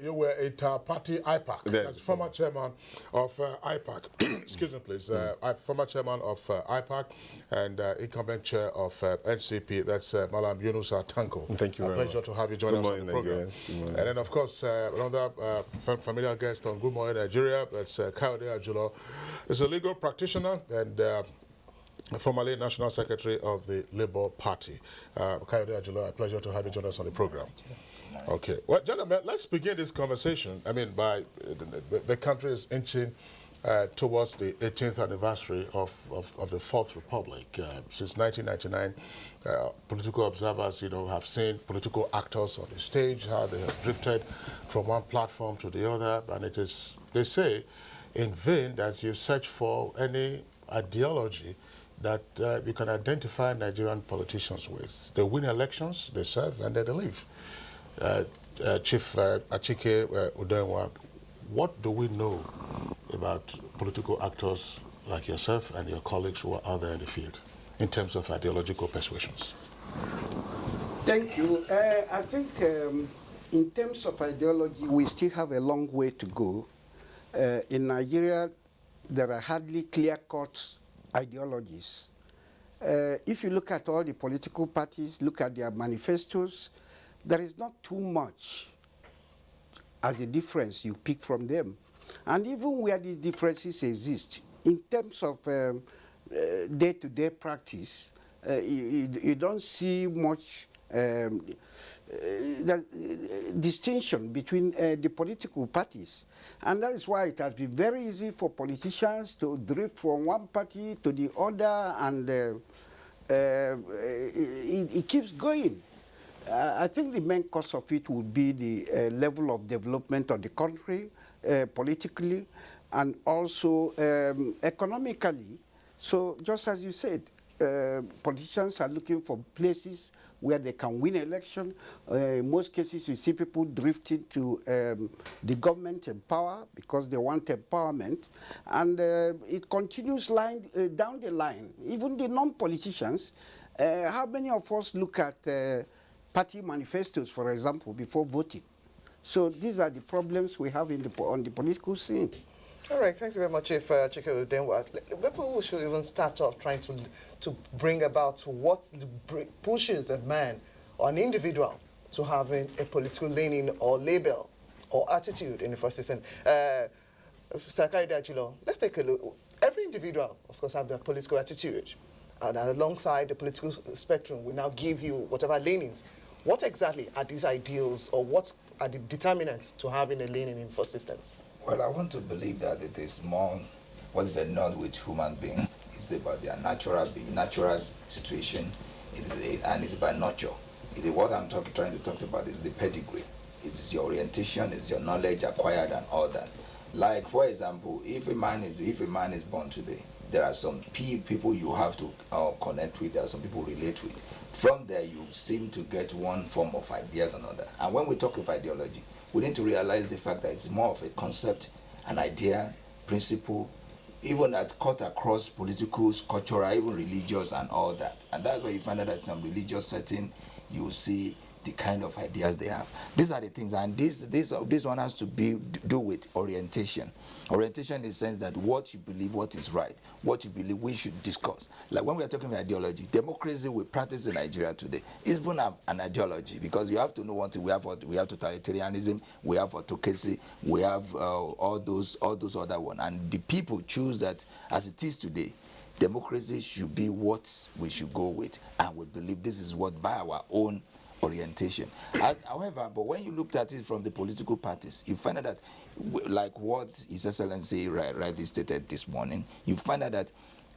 you were at party IPAC. That's former chairman of IPAC. Excuse me, please. Former chairman of IPAC and incumbent chair of NCP. That's Malam Yunusa Tanko. Thank you very much. A pleasure to have you join us on the program. And then, of course, another familiar guest on Good Morning Nigeria. That's Kayode Ajulo. He's a legal practitioner and formerly National Secretary of the Labour Party. Kayode Ajulo, a pleasure to have you join us on the program. Okay. Well, gentlemen, let's begin this conversation. I mean, by the country is inching towards the 18th anniversary of the Fourth Republic. Since 1999, political observers, have seen political actors on the stage, how they have drifted from one platform to the other, and it is, they say, in vain that you search for any ideology that you can identify Nigerian politicians with. They win elections, they serve, and then they leave. Chief Achike Udenwa, what do we know about political actors like yourself and your colleagues who are out there in the field in terms of ideological persuasions? Thank you. I think in terms of ideology, we still have a long way to go. In Nigeria, there are hardly clear-cut ideologies. If you look at all the political parties, look at their manifestos, there is not too much as a difference you pick from them. And even where these differences exist, in terms of day-to-day practice, you don't see much distinction between the political parties. And that is why it has been very easy for politicians to drift from one party to the other, and it keeps going. I think the main cause of it would be the level of development of the country, politically, and also economically. So just as you said, politicians are looking for places where they can win election. In most cases, you see people drifting to the government in power because they want empowerment. And it continues down the line. Even the non-politicians, how many of us look at party manifestos, for example, before voting? So these are the problems we have on the political scene. All right, thank you very much, Chief Achike Udenwa. People should even start off trying to bring about what pushes a man or an individual to having a political leaning or label or attitude in the first instance. Mr. Kayode Ajulo, let's take a look. Every individual, of course, have their political attitude. And alongside the political spectrum, we now give you whatever leanings. What exactly are these ideals, or what are the determinants to having a leaning in first instance? Well, I want to believe that it is more what is a nod with human being. It's about their natural situation, and it's about nurture. What I'm trying to talk about is the pedigree. It is your orientation, it's your knowledge acquired and all that. Like, for example, if a man is born today, there are some people you have to connect with, there are some people relate with. From there, you seem to get one form of ideas and other. And when we talk of ideology, we need to realize the fact that it's more of a concept, an idea, principle, even that cut across political, cultural, even religious and all that. And that's why you find out that some religious setting, you see the kind of ideas they have. These are the things, and this one has to do with orientation. Orientation in the sense that what you believe, what is right, what you believe we should discuss. Like when we are talking about ideology, democracy we practice in Nigeria today is even an ideology, because you have to know one thing: we have totalitarianism, we have autocracy, we have all those other ones, and the people choose that as it is today. Democracy should be what we should go with, and we believe this is what by our own orientation. However, but when you looked at it from the political parties, you find out that, like what His Excellency rightly stated this morning, you find out that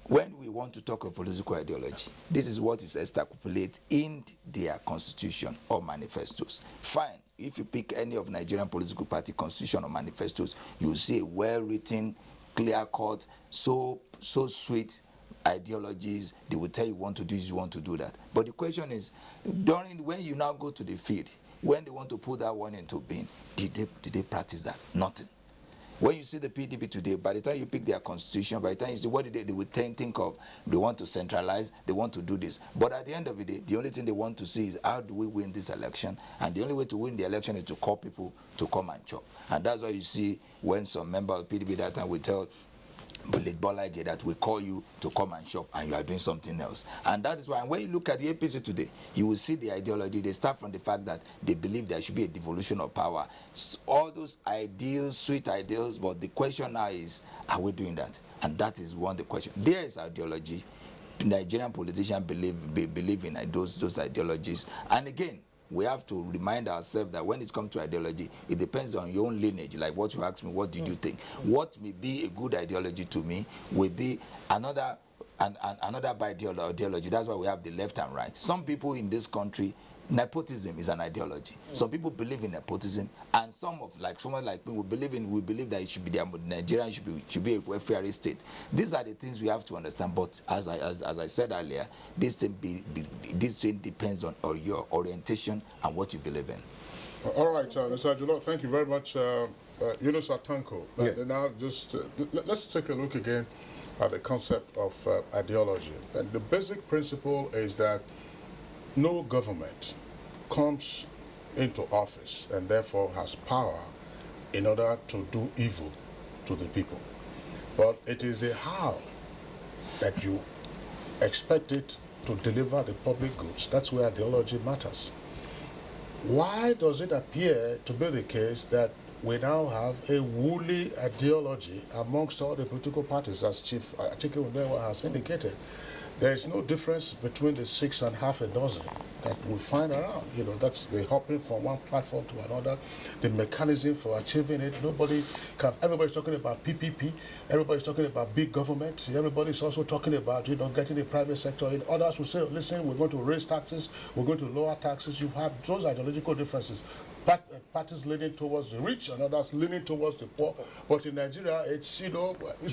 when we want to talk of political ideology, this is what is stipulated in their constitution or manifestos. Fine, if you pick any of Nigerian political party constitution or manifestos, you will see a well-written, clear-cut, so sweet ideologies. They will tell you want to do this, you want to do that. But the question is, when you now go to the field, when they want to put that one into being, did they practice that? Nothing. When you see the PDP today, by the time you pick their constitution, by the time you see what they would think of, they want to centralize, they want to do this. But at the end of the day, the only thing they want to see is how do we win this election? And the only way to win the election is to call people to come and chop. And that's why you see when some member of PDP that time will tell Ebola that we call you to come and shop and you are doing something else. And that is why when you look at the APC today, you will see the ideology. They start from the fact that they believe there should be a devolution of power. All those ideals, sweet ideals, but the question now is, are we doing that? And that is one of the questions. There is ideology. Nigerian politicians believe in those ideologies. And again, we have to remind ourselves that when it comes to ideology, it depends on your own lineage. Like what you asked me, what did you think? What may be a good ideology to me will be another bad ideology. That's why we have the left and right. Some people in this country, nepotism is an ideology. Some people believe in nepotism, and someone like me, we believe that it should be Nigeria should be a welfare state. These are the things we have to understand. But as I said earlier, this thing depends on your orientation and what you believe in. All right, Mr. Ajulọ, thank you very much. Yunus Atanko. Now, just let's take a look again at the concept of ideology. And the basic principle is that no government comes into office and therefore has power in order to do evil to the people. But it is the how that you expect it to deliver the public goods. That's where ideology matters. Why does it appear to be the case that we now have a woolly ideology amongst all the political parties, as Chief Achike has indicated? There is no difference between the 6 and half a dozen that we find around. You know, that's the hopping from one platform to another, the mechanism for achieving it. Everybody's talking about PPP, everybody's talking about big government, everybody's also talking about, getting the private sector in. Others will say, listen, we're going to raise taxes, we're going to lower taxes. You have those ideological differences. Parties leaning towards the rich and others leaning towards the poor. But in Nigeria, it's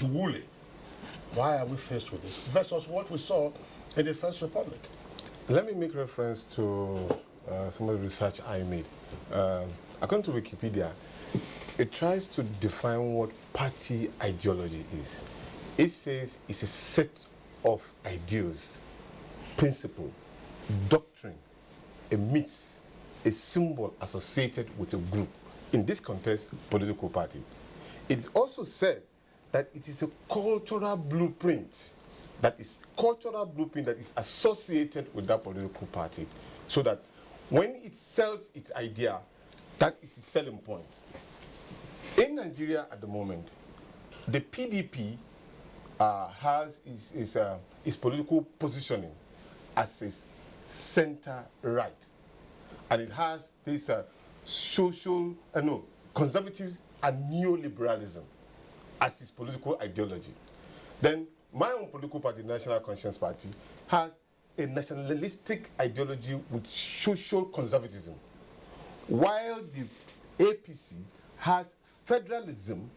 woolly. Why are we faced with this versus what we saw in the First Republic? Let me make reference to some of the research I made. According to Wikipedia, it tries to define what party ideology is. It says it's a set of ideals, principle, doctrine, a myth, a symbol associated with a group. In this context, political party. It's also said that it is a cultural blueprint that is associated with that political party, so that when it sells its idea, that is its selling point. In Nigeria at the moment, the PDP has its political positioning as a center-right, and it has this conservative and neoliberalism as its political ideology. Then my own political party, National Conscience Party, has a nationalistic ideology with social conservatism, while the APC has federalism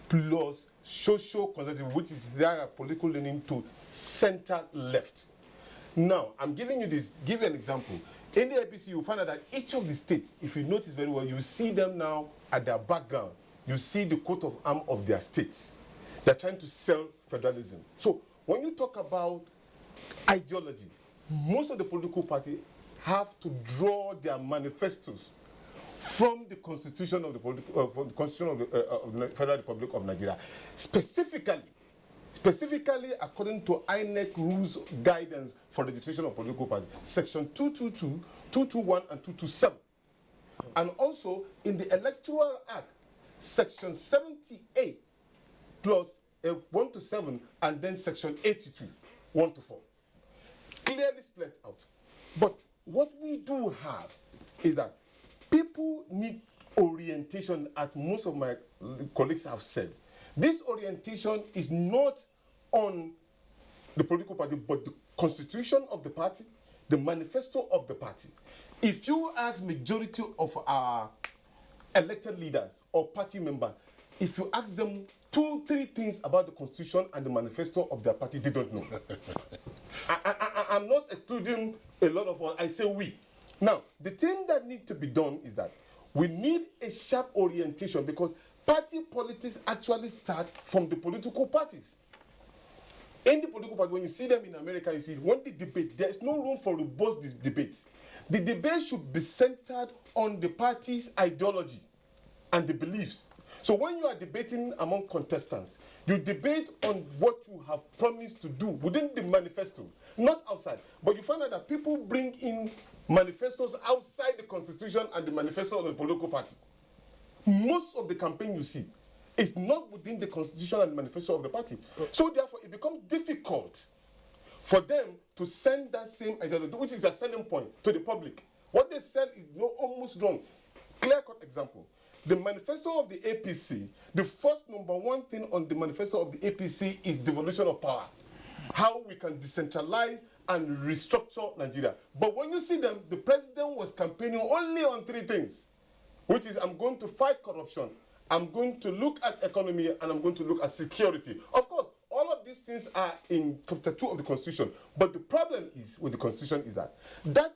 plus social conservatism, which is their political leaning to center-left. Now, I'm give you an example. In the APC, you find out that each of the states, if you notice very well, you see them now at their background. You see the coat of arms of their states. They're trying to sell federalism. So when you talk about ideology, most of the political parties have to draw their manifestos from the Constitution of the Constitution of the Federal Republic of Nigeria, specifically according to INEC rules guidance for registration of political parties, section 222, 221, and 227, and also in the Electoral Act, section 78 plus 1 to 7, and then section 82, 1 to 4. Clearly spelled out. But what we do have is that people need orientation, as most of my colleagues have said. This orientation is not on the political party, but the constitution of the party, the manifesto of the party. If you ask majority of our elected leaders or party members, if you ask them 2-3 things about the constitution and the manifesto of their party, they don't know. I'm not excluding a lot of us. I say we. Now, the thing that needs to be done is that we need a sharp orientation, because party politics actually start from the political parties. In the political party, when you see them in America, you see when they debate, there is no room for robust debates. The debate should be centered on the party's ideology and the beliefs. So when you are debating among contestants, you debate on what you have promised to do within the manifesto, not outside. But you find out that people bring in manifestos outside the constitution and the manifesto of the political party. Most of the campaign you see is not within the constitution and the manifesto of the party. So therefore, it becomes difficult for them to send that same ideology, which is their selling point, to the public. What they sell is almost wrong. Clear-cut example. The manifesto of the APC, the first number one thing on the manifesto of the APC is devolution of power. How we can decentralize and restructure Nigeria. But when you see them, the president was campaigning only on 3 things, which is, I'm going to fight corruption, I'm going to look at economy, and I'm going to look at security. Of course, all of these things are in chapter 2 of the Constitution. But the problem is with the Constitution is that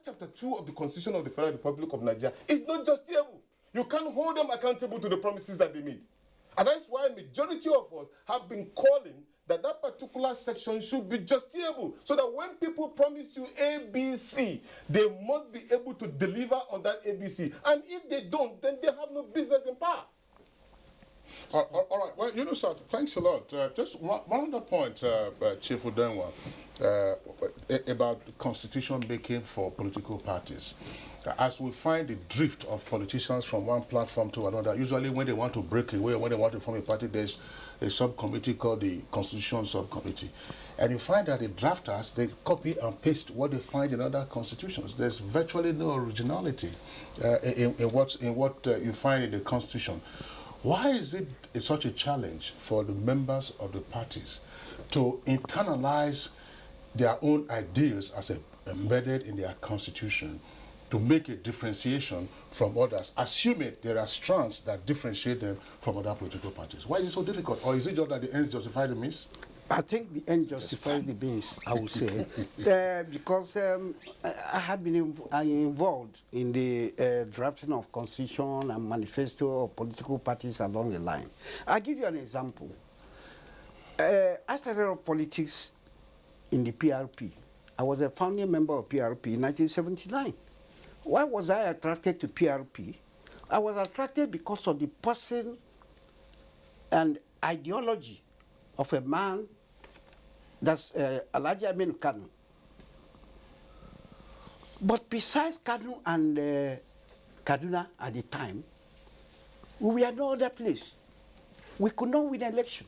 chapter 2 of the Constitution of the Federal Republic of Nigeria is not justiciable. You can't hold them accountable to the promises that they made. And that's why a majority of us have been calling that particular section should be justiciable, so that when people promise you ABC, they must be able to deliver on that ABC. And if they don't, then they have no business in power. All right. Well, you know, sir, thanks a lot. Just one other point, Chief Udenwa, about constitution making for political parties. As we find the drift of politicians from one platform to another, usually when they want to break away, when they want to form a party, there's a subcommittee called the Constitution Subcommittee. And you find that the drafters, they copy and paste what they find in other constitutions. There's virtually no originality in what you find in the Constitution. Why is it such a challenge for the members of the parties to internalize their own ideas as embedded in their constitution, to make a differentiation from others, assuming there are strands that differentiate them from other political parties? Why is it so difficult? Or is it just that the ends justify the means? I think the end justifies the means, I would say, because I have been involved in the drafting of constitution and manifesto of political parties along the line. I'll give you an example. I started off politics in the PRP. I was a founding member of PRP in 1979. Why was I attracted to PRP? I was attracted because of the person and ideology of a man that's Alhaji Aminu Kanu. But besides Kanu and Kaduna at the time, we were no other place. We could not win an election.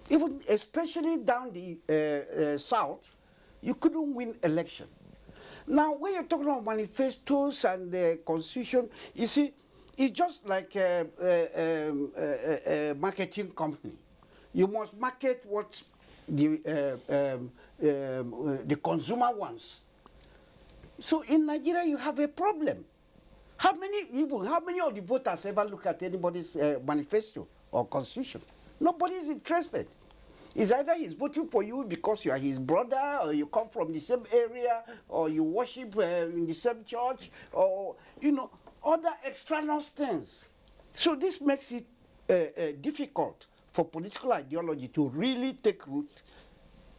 Even especially down the south, you couldn't win election. Now, when you're talking about manifestos and the constitution, you see, it's just like a marketing company. You must market what the consumer wants. So in Nigeria, you have a problem. How many of the voters ever look at anybody's manifesto or constitution? Nobody is interested. It's either he's voting for you because you are his brother, or you come from the same area, or you worship in the same church, or, you know, other extraneous things. So this makes it difficult for political ideology to really take root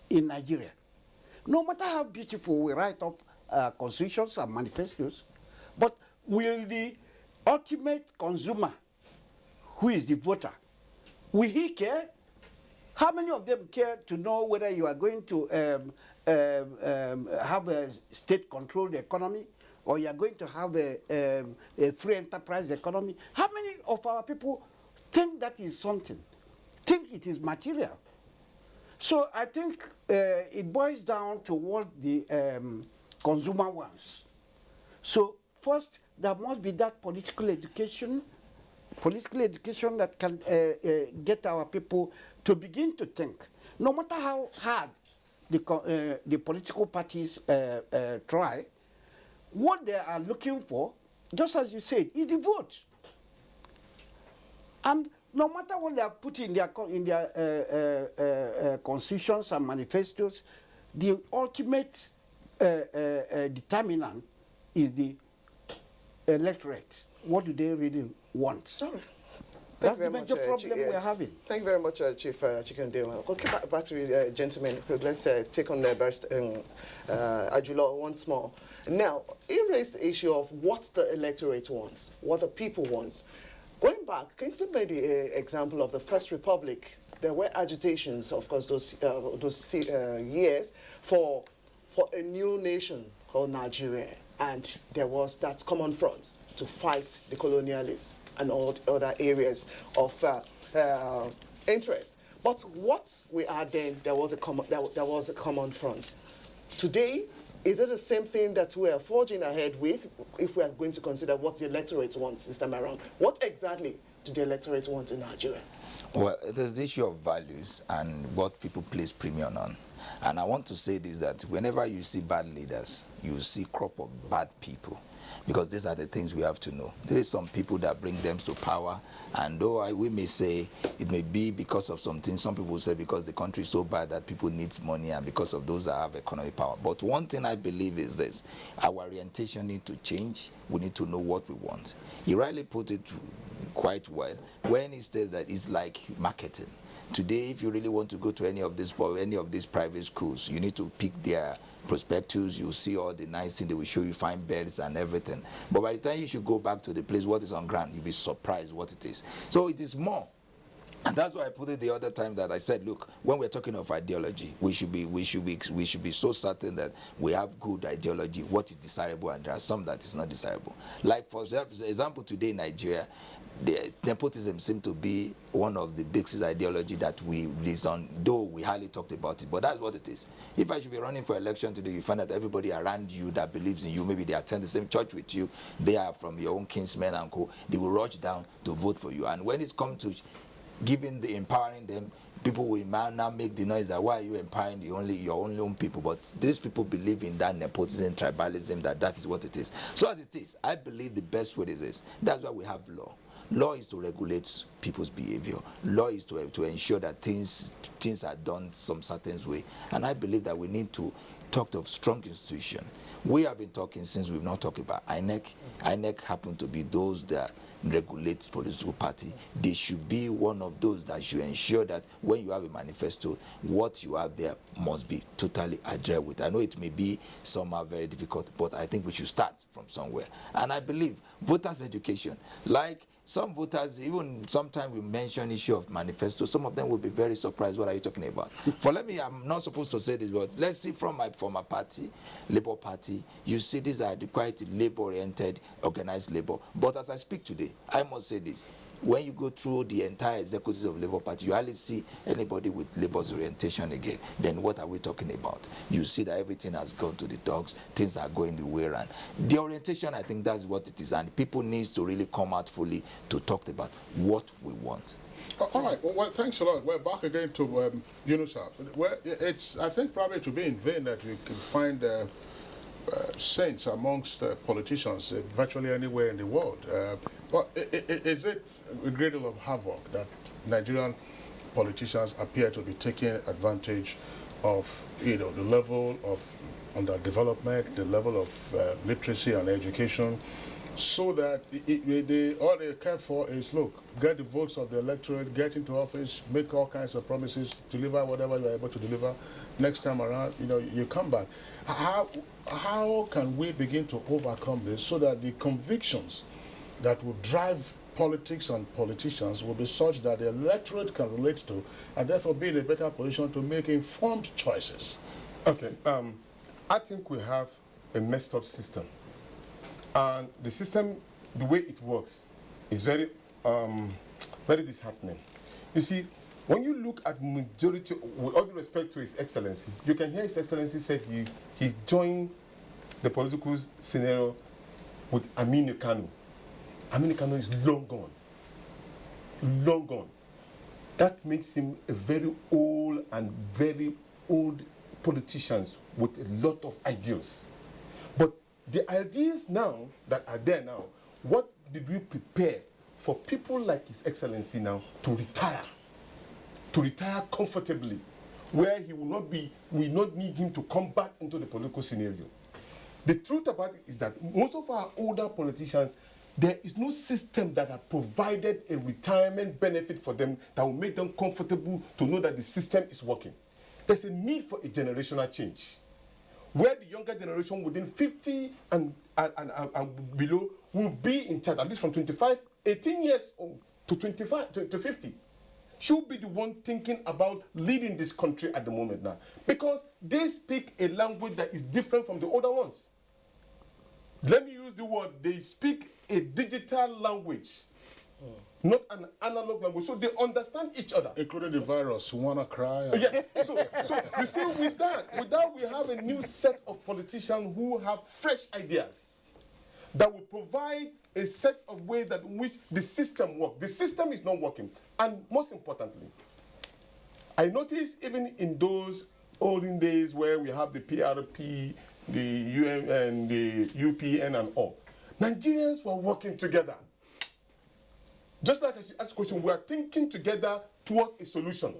in Nigeria. No matter how beautiful we write up constitutions and manifestos, but will the ultimate consumer, who is the voter, will he care? How many of them care to know whether you are going to have a state-controlled economy, or you are going to have a free enterprise economy? How many of our people think that is something, think it is material? So I think it boils down to what the consumer wants. So first, there must be that political education that can get our people to begin to think. No matter how hard the political parties try, what they are looking for, just as you said, is the vote. And no matter what they have put in their constitutions and manifestos, the ultimate determinant is the electorate. What do they really want? Sorry. That's the major problem we're having. Thank you very much, Chief Chikandema. Okay, back to you, gentlemen. Let's take on Ajula once more. Now, you raised the issue of what the electorate wants, what the people want. Going back, Kingsley made the example of the First Republic. There were agitations, of course, those years for a new nation called Nigeria, and there was that common front to fight the colonialists and all other areas of interest. But what we are then, there was a common front. Today, is it the same thing that we are forging ahead with if we are going to consider what the electorate wants this time around? What exactly do the electorate want in Nigeria? Well, there's the issue of values and what people place premium on. And I want to say this, that whenever you see bad leaders, you see crop of bad people. Because these are the things we have to know. There is some people that bring them to power, and though we may say it may be because of something, some people say because the country is so bad that people need money, and because of those that have economic power. But one thing I believe is this: our orientation needs to change. We need to know what we want. He rightly put it quite well when he said that it's like marketing. Today, if you really want to go to any of these private schools, you need to pick their prospectus. You see all the nice things. They will show you fine beds and everything. But by the time you should go back to the place, what is on ground, you'll be surprised what it is. So it is more. And that's why I put it the other time that I said, look, when we're talking of ideology, we should be so certain that we have good ideology, what is desirable, and there are some that is not desirable. Like for example, today in Nigeria, the nepotism seems to be one of the biggest ideology that we release on, though we hardly talked about it, but that's what it is. If I should be running for election today, you find that everybody around you that believes in you, maybe they attend the same church with you, they are from your own kinsmen and co, they will rush down to vote for you. And when it comes to empowering them, people will now make the noise that why are you empowering your own people? But these people believe in that nepotism, tribalism, that is what it is. So as it is, I believe the best way is this. That's why we have law. Law is to regulate people's behavior. Law is to ensure that things are done some certain way. And I believe that we need to talk of strong institution. We have been talking since we've not talked about INEC. INEC happen to be those that regulate political party. They should be one of those that should ensure that when you have a manifesto, what you have there must be totally adhered with. I know it may be somehow very difficult, but I think we should start from somewhere. And I believe voters' education, like some voters, even sometimes we mention issue of manifesto, some of them will be very surprised, what are you talking about? I'm not supposed to say this, but let's see from my former party, Labour Party, you see these are quite labor-oriented, organized labor. But as I speak today, I must say this, when you go through the entire executives of Labour Party, you hardly see anybody with Labour's orientation again. Then what are we talking about? You see that everything has gone to the dogs, things are going the way around. The orientation, I think that's what it is, and people need to really come out fully to talk about what we want. All right, well, thanks a lot. We're back again to UNICEF. Well, it's, I think, probably to be in vain that you can find saints amongst politicians virtually anywhere in the world. But is it a great deal of havoc that Nigerian politicians appear to be taking advantage of, the level of underdevelopment, the level of literacy and education, so that all they care for is, look, get the votes of the electorate, get into office, make all kinds of promises, deliver whatever you're able to deliver. Next time around, you come back. How can we begin to overcome this so that the convictions that will drive politics and politicians will be such that the electorate can relate to, and therefore be in a better position to make informed choices? Okay, I think we have a messed up system. And the system, the way it works, is very disheartening. You see, when you look at majority, with all due respect to His Excellency, you can hear His Excellency say he joined the political scenario with Aminu Kano. Aminu Kano is long gone. Long gone. That makes him a very old politician with a lot of ideals. But the ideas now that are there now, what did we prepare for people like His Excellency now to retire comfortably, where he will not need him to come back into the political scenario. The truth about it is that most of our older politicians, there is no system that has provided a retirement benefit for them that will make them comfortable to know that the system is working. There's a need for a generational change, where the younger generation within 50 and below will be in charge, at least from 18 years old to 25 to 50. Should be the one thinking about leading this country at the moment now, because they speak a language that is different from the older ones. Let me use the word, they speak a digital language, not an analog language, so they understand each other. Including the virus, wanna cry? Yeah, so you see, with that we have a new set of politicians who have fresh ideas that will provide a set of ways that in which the system works. The system is not working. And most importantly, I noticed even in those olden days where we have the PRP, the UM and the UPN and all, Nigerians were working together. Just like I asked the question, we are thinking together towards a solution.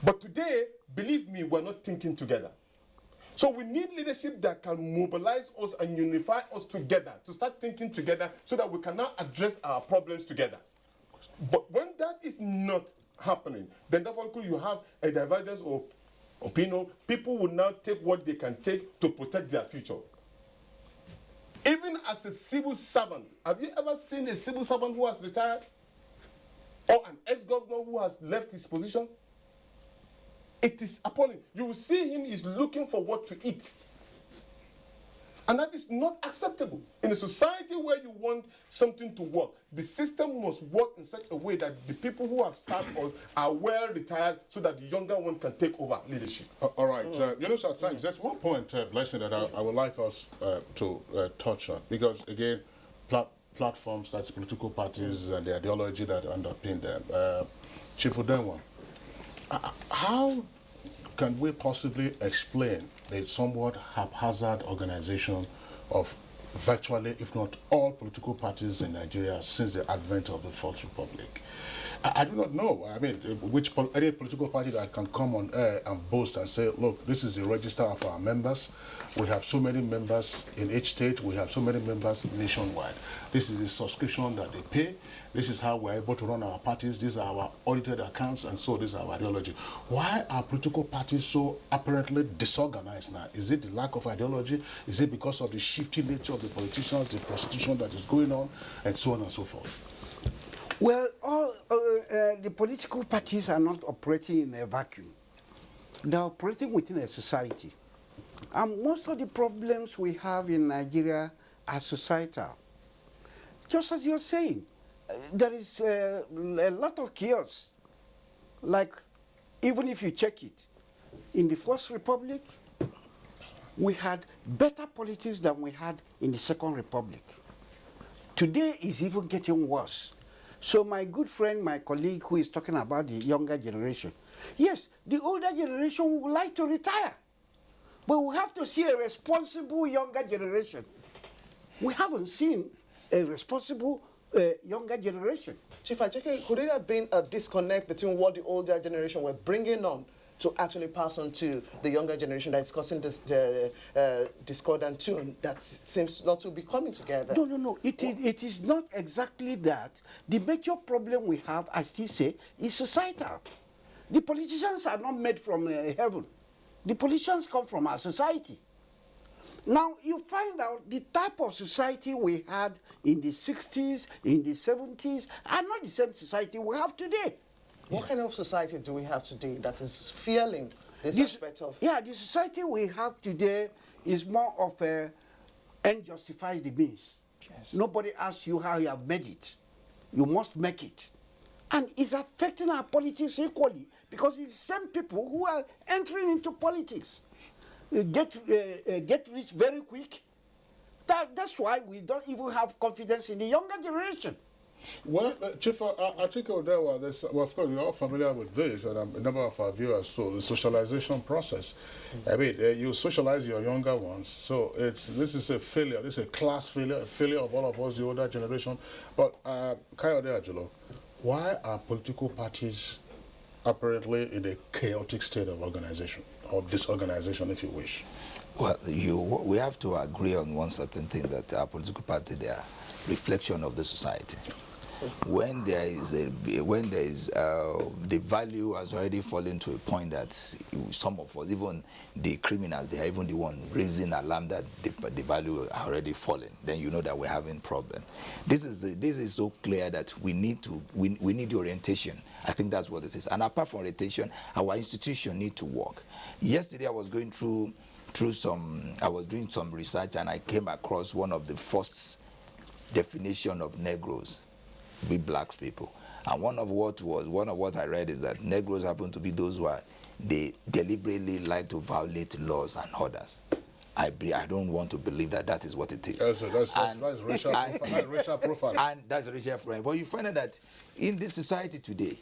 But today, believe me, we're not thinking together. So we need leadership that can mobilize us and unify us together, to start thinking together so that we can now address our problems together. But when that is not happening, then definitely you have a divergence of opinion. People will now take what they can take to protect their future. Even as a civil servant, have you ever seen a civil servant who has retired? Or an ex-governor who has left his position? It is appalling. You will see him, he's looking for what to eat. And that is not acceptable. In a society where you want something to work, the system must work in such a way that the people who have served us are well retired so that the younger ones can take over leadership. All right. Sir, thanks. There's one point, Blessing, that I would like us to touch on. Because, again, platforms, that's political parties and the ideology that underpin them. Chief Udenwa, how can we possibly explain the somewhat haphazard organization of virtually, if not all, political parties in Nigeria since the advent of the Fourth Republic? I do not know. I mean, any political party that can come on air and boast and say, look, this is the register of our members. We have so many members in each state. We have so many members nationwide. This is the subscription that they pay. This is how we're able to run our parties. These are our audited accounts, and so this is our ideology. Why are political parties so apparently disorganized now? Is it the lack of ideology? Is it because of the shifty nature of the politicians, the prostitution that is going on, and so on and so forth? Well, the political parties are not operating in a vacuum. They're operating within a society. And most of the problems we have in Nigeria are societal. Just as you're saying, there is a lot of chaos. Like, even if you check it, in the First Republic, we had better politics than we had in the Second Republic. Today is even getting worse. So my good friend, my colleague who is talking about the younger generation, yes, the older generation would like to retire, but we have to see a responsible younger generation. We haven't seen a responsible younger generation. Chief Ajeke, could it have been a disconnect between what the older generation were bringing on to actually pass on to the younger generation that's causing this discordant tune that seems not to be coming together? No. It is not exactly that. The major problem we have, I still say, is societal. The politicians are not made from heaven. The politicians come from our society. Now, you find out the type of society we had in the 60s, in the 70s, are not the same society we have today. What kind of society do we have today that is feeling this aspect of... Yeah, the society we have today is more of a end justifies the means. Yes. Nobody asks you how you have made it. You must make it. And it's affecting our politics equally because it's the same people who are entering into politics. Get rich very quick. That's why we don't even have confidence in the younger generation. Well, Chief, I think there well, of course, we're all familiar with this, and a number of our viewers, so the socialization process. I mean, you socialize your younger ones, so this is a failure, this is a class failure, a failure of all of us, the older generation. But, Kayode Ajolo, why are political parties apparently in a chaotic state of organization, or disorganization, if you wish? Well, we have to agree on one certain thing, that our political party, they are reflection of the society. When there is the value has already fallen to a point that some of us, even the criminals, they are even the one raising alarm that the value are already fallen, then you know that we're having problem. This is so clear that we need the orientation. I think that's what it is. And apart from orientation, our institution need to work. Yesterday I was going through I was doing some research, and I came across one of the first definition of Negroes, be black people. And one of what I read is that Negroes happen to be those who they deliberately like to violate laws and orders. I don't want to believe that is what it is. That's racial profile. And that's racial profile. But you find out that in this society today,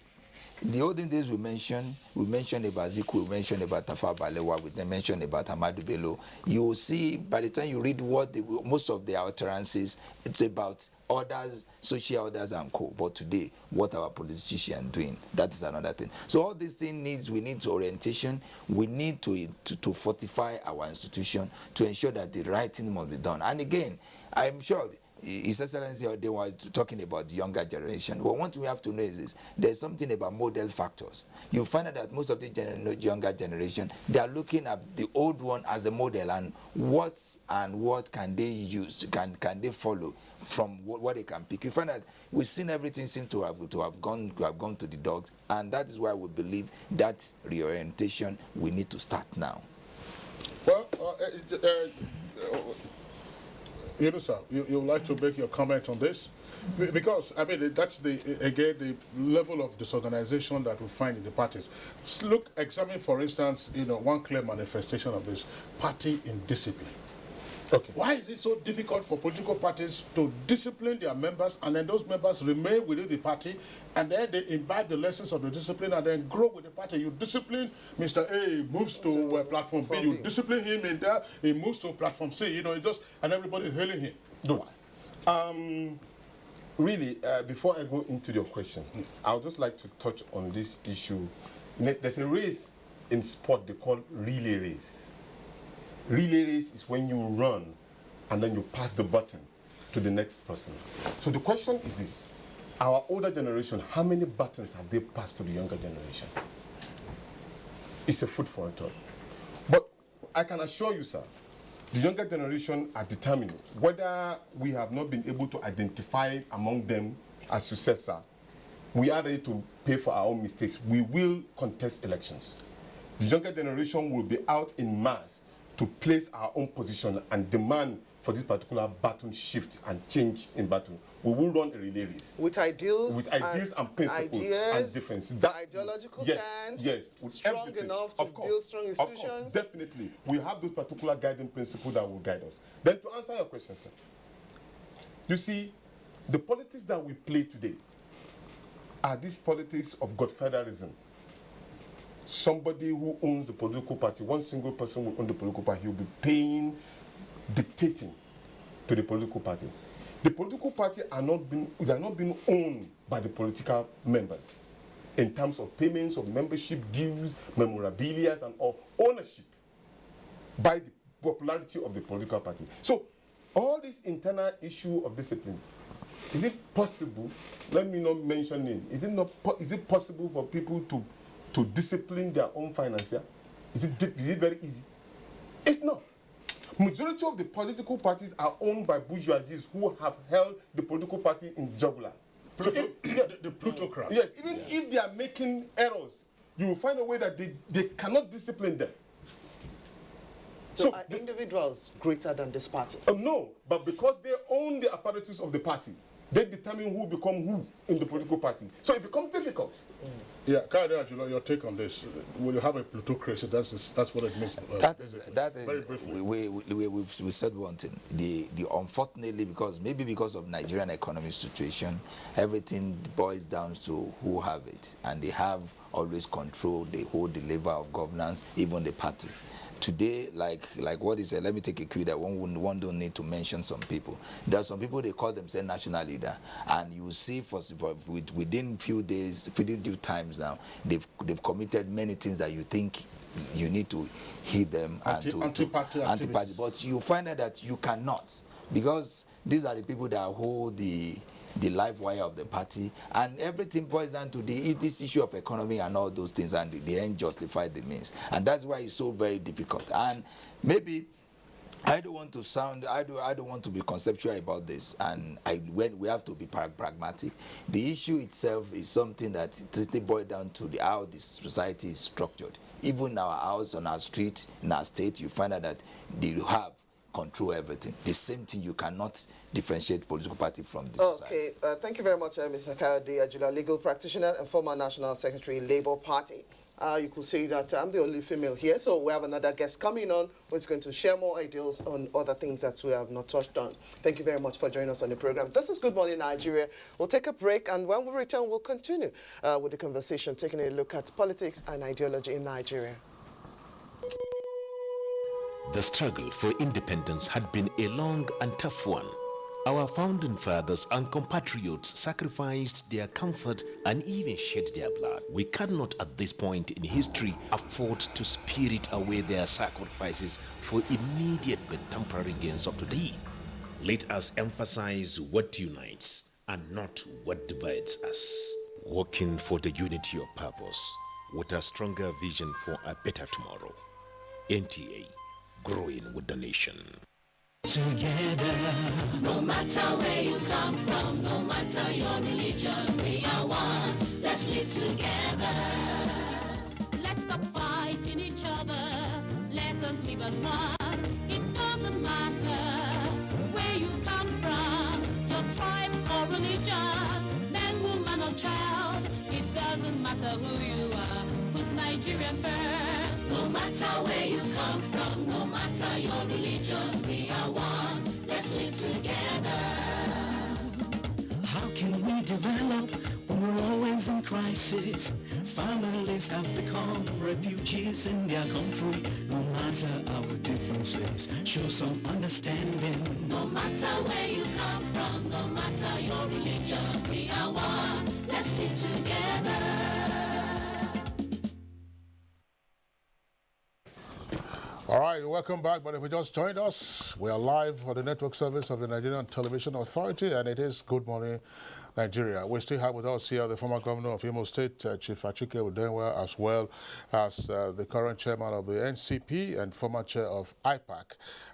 the olden days we mentioned about Ziku, we mentioned about Tafawa Balewa, we mentioned about Ahmadu Bello. You will see by the time you read most of their utterances, it's about orders, social orders and co. But today, what our politicians doing, that is another thing. So all these things we need orientation, we need to fortify our institution to ensure that the right thing must be done. And again, I'm sure His Excellency, they were talking about the younger generation. But what we have to know is this: there's something about model factors. You find out that most of the younger generation, they are looking at the old one as a model, and what can they use, can they follow from what they can pick. You find that we've seen everything seem to have gone to the dogs, and that is why we believe that reorientation we need to start now. Well, you know, sir, you would like to make your comment on this? Because, I mean, that's the level of disorganization that we find in the parties. Examine, for instance, one clear manifestation of this: party indiscipline. Okay. Why is it so difficult for political parties to discipline their members, and then those members remain within the party, and then they imbibe the lessons of the discipline and then grow with the party? You discipline Mr. A, moves to platform B, you discipline him in there, he moves to platform C, and everybody's hailing him. Why? Really, before I go into your question, I would just like to touch on this issue. There's a race in sport they call relay race. Relay race is when you run and then you pass the baton to the next person. So the question is this: our older generation, how many batons have they passed to the younger generation? It's a food for thought. But I can assure you, sir, the younger generation are determined. Whether we have not been able to identify among them as successor, we are ready to pay for our own mistakes. We will contest elections. The younger generation will be out in mass to place our own position and demand for this particular baton shift and change in baton. We will run a relay race. With ideals and principles and difference. Ideological stand. Yes. Strong enough to build strong institutions. Of course, definitely. We have those particular guiding principles that will guide us. Then to answer your question, sir, you see, the politics that we play today are these politics of godfatherism. Somebody who owns the political party, one single person will own the political party, he'll be dictating to the political party. The political party are not being owned by the political members in terms of payments of membership dues, memorabilia, and all ownership by the popularity of the political party. So all this internal issue of discipline, is it possible? Let me not mention name. Is it possible for people to discipline their own financier? Is it very easy? It's not. Majority of the political parties are owned by bourgeoisies who have held the political party in jugular. The plutocrats. Yes, even if they are making errors, you will find a way that they cannot discipline them. So are individuals greater than this party? No, but because they own the apparatus of the party, they determine who become who in the political party. So it becomes difficult. Yeah, Kayode, your take on this. When you have a plutocracy, that's what it means. That is very briefly. We said one thing. The unfortunately, because of Nigerian economic situation, everything boils down to who have it, and they have always control the whole lever of governance, even the party. Today, like what is it? Let me take a cue that one don't need to mention some people. There are some people, they call themselves national leader, and you see within few times now, they've committed many things that you think you need to heed them anti-party, but you find out that you cannot, because these are the people that hold the live wire of the party, and everything boils down to this issue of economy and all those things, and the end justify the means, and that's why it's so very difficult. And maybe I don't want to be conceptual about this, and when we have to be pragmatic. The issue itself is something that still boils down to how the society is structured. Even in our house, on our street, in our state, you find out that they have control everything. The same thing, you cannot differentiate political party from the society. Okay, thank you very much, Mr. Kayode Ajula, legal practitioner and former National Secretary, Labour Party. You could say that I'm the only female here, so we have another guest coming on who's going to share more ideas on other things that we have not touched on. Thank you very much for joining us on the program. This is Good Morning Nigeria. We'll take a break, and when we return, we'll continue with the conversation, taking a look at politics and ideology in Nigeria. The struggle for independence had been a long and tough one. Our founding fathers and compatriots sacrificed their comfort and even shed their blood. We cannot at this point in history afford to spirit away their sacrifices for immediate but temporary gains of today. Let us emphasize what unites and not what divides us. Working for the unity of purpose with a stronger vision for a better tomorrow. NTA. Growing with the nation. Together, no matter where you come from, no matter your religion, we are one. Let's live together. Let's stop fighting each other. Let us live as one. It doesn't matter where you come from, your tribe or religion, man, woman or child. It doesn't matter who you are. Put Nigeria first. No matter where you come from, no matter your religion, we are one. Let's live together. How can we develop when we're always in crisis? Families have become refugees in their country. No matter our differences, show some understanding. No matter where you come from, no matter your religion, we are one. Let's live together. All right, welcome back. But if you just joined us, we are live on the network service of the Nigerian Television Authority, and it is Good Morning Nigeria. We still have with us here the former governor of Imo State, Chief Achike Udenwa, as well as the current chairman of the NCP and former chair of IPAC,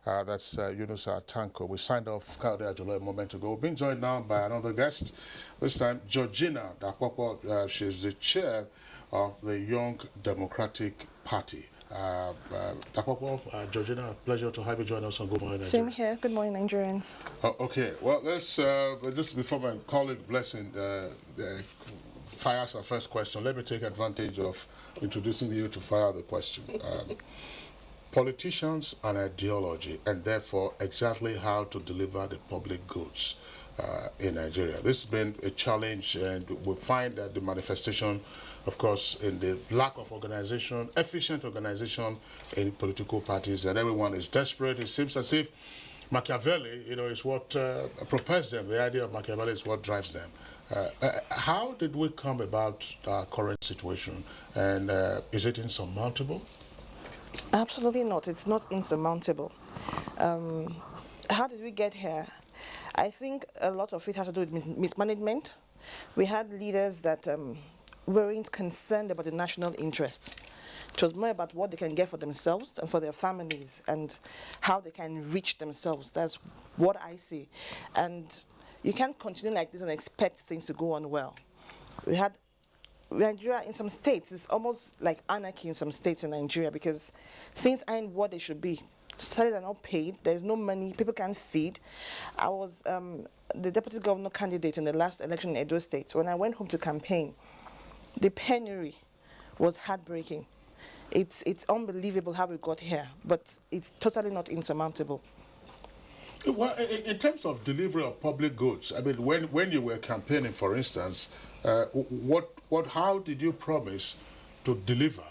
that's Yunusa Tanko. We signed off Kayode Ajula a moment ago. We've been joined now by another guest, this time Georgina Dapopo. She's the chair of the Young Democratic Party. Dapopo, Georgina, pleasure to have you join us on Good Morning Nigeria. Same here. Good morning, Nigerians. Okay, well, let's just before my colleague Blessing fires our first question, let me take advantage of introducing you to fire the question. Politicians and ideology, and therefore exactly how to deliver the public goods in Nigeria. This has been a challenge, and we find that the manifestation, of course, in the lack of organization, efficient organization in political parties, and everyone is desperate. It seems as if Machiavelli, is what propels them. The idea of Machiavelli is what drives them. How did we come about our current situation, and is it insurmountable? Absolutely not. It's not insurmountable. How did we get here? I think a lot of it has to do with mismanagement. We had leaders that weren't concerned about the national interest. It was more about what they can get for themselves and for their families and how they can reach themselves. That's what I see. And you can't continue like this and expect things to go on well. We had Nigeria in some states, it's almost like anarchy in some states in Nigeria because things aren't what they should be. Salaries are not paid. There's no money. People can't feed. I was the deputy governor candidate in the last election in Edo State. When I went home to campaign, the penury was heartbreaking. It's unbelievable how we got here, but it's totally not insurmountable. Well, in terms of delivery of public goods, I mean, when you were campaigning, for instance, how did you promise to deliver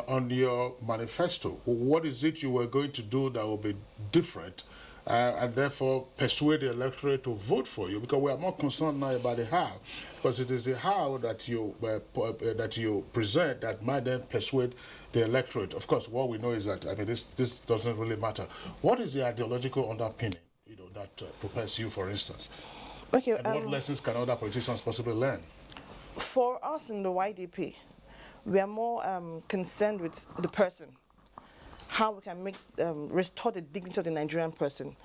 on your manifesto? What is it you were going to do that will be different and therefore persuade the electorate to vote for you? Because we are more concerned now about the how, because it is the how that you present that might then persuade the electorate. Of course, what we know is that, I mean, this doesn't really matter. What is the ideological underpinning, that propels you, for instance? Okay. And what lessons can other politicians possibly learn? For us in the YDP, we are more concerned with the person, how we can restore the dignity of the Nigerian person.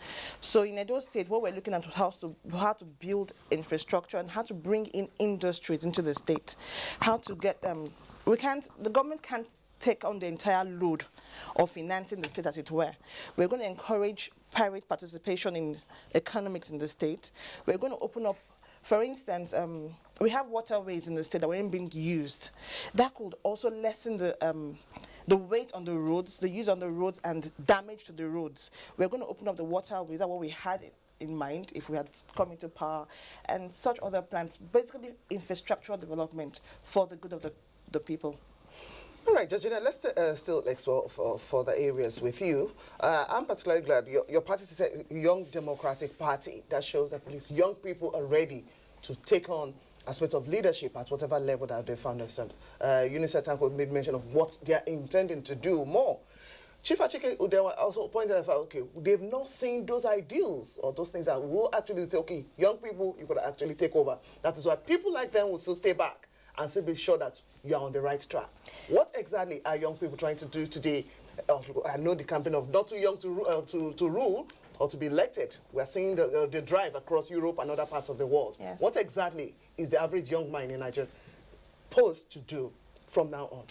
So in Edo State, what we're looking at is how to build infrastructure and how to bring in industries into the state, how to get the government can't take on the entire load of financing the state as it were. We're going to encourage private participation in economics in the state. We're going to open up, for instance, we have waterways in the state that weren't being used. That could also lessen the weight on the roads, the use on the roads, and damage to the roads. We're going to open up the waterways, that's what we had in mind if we had come into power, and such other plans. Basically, infrastructural development for the good of the people. All right, Georgina, let's still explore for the areas with you. I'm particularly glad your party is a young democratic party that shows that at least young people are ready to take on aspects of leadership at whatever level that they found themselves. UNICEF Tanko made mention of what they are intending to do more. Chief Achike Udewa also pointed out, okay, they've not seen those ideals or those things that will actually say, okay, young people, you could actually take over. That is why people like them will still stay back and still be sure that you are on the right track. What exactly are young people trying to do today? I know the campaign of not too young to rule or to be elected. We are seeing the drive across Europe and other parts of the world. Yes. What exactly is the average young mind in Nigeria supposed to do from now on?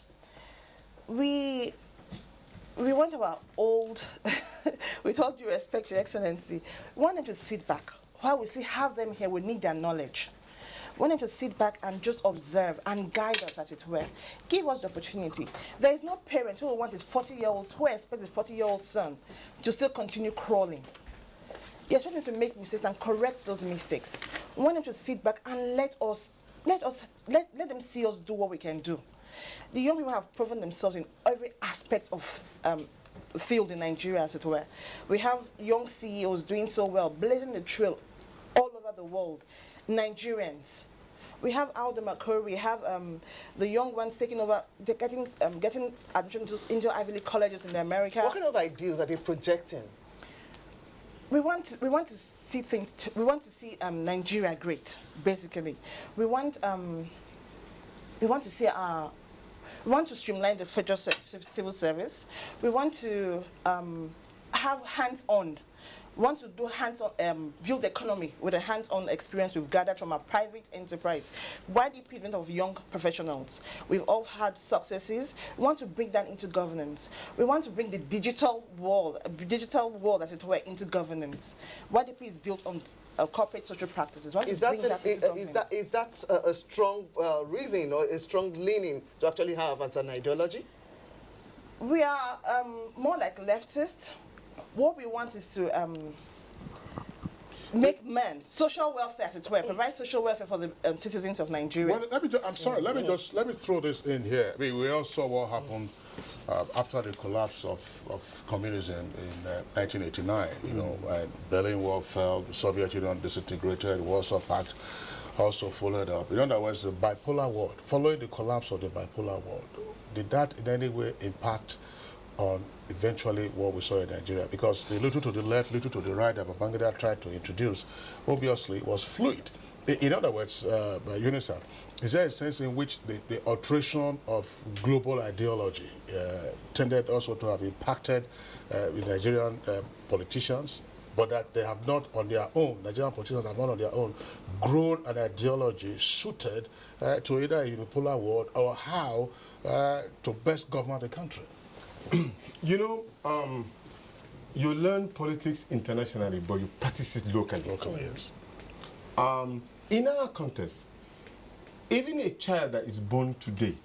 We want our old, with all due respect, Your Excellency, we want them to sit back. While we have them here, we need their knowledge. We want them to sit back and just observe and guide us, as it were. Give us the opportunity. There is no parent who will want his 40-year-old, who expects his 40-year-old son to still continue crawling. He expects him to make mistakes and correct those mistakes. We want them to sit back and let them see us do what we can do. The young people have proven themselves in every aspect of field in Nigeria, as it were. We have young CEOs doing so well, blazing the trail all over the world. Nigerians. We have Aldo Makori, we have the young ones taking over, getting admission into Ivy League colleges in America. What kind of ideas are they projecting? We want to see things. We want to see Nigeria great. Basically, we want to streamline the federal civil service. We want to have hands-on. We want to do hands-on, build the economy with a hands-on experience we've gathered from our private enterprise. YDP is of young professionals. We've all had successes. We want to bring that into governance. We want to bring the digital world as it were, into governance. YDP is built on corporate social practices. Is that a strong reason or a strong leaning to actually have as an ideology? We are more like leftists. What we want is to make men social welfare, as it were, provide social welfare for the citizens of Nigeria. Well, let me throw this in here. I mean, we all saw what happened after the collapse of communism in 1989. You know, Berlin Wall fell, the Soviet Union disintegrated, Warsaw Pact also followed up. In other words, the bipolar world, following the collapse of the bipolar world, did that in any way impact on eventually what we saw in Nigeria? Because the little to the left, little to the right that Babangida tried to introduce, obviously was fluid. In other words, UNICEF, is there a sense in which the alteration of global ideology tended also to have impacted Nigerian politicians, but that they have not on their own, Nigerian politicians have not on their own grown an ideology suited to either a unipolar world or how to best govern the country? You know, you learn politics internationally, but you practice it locally. Locally, yes. In our context, even a child that is born today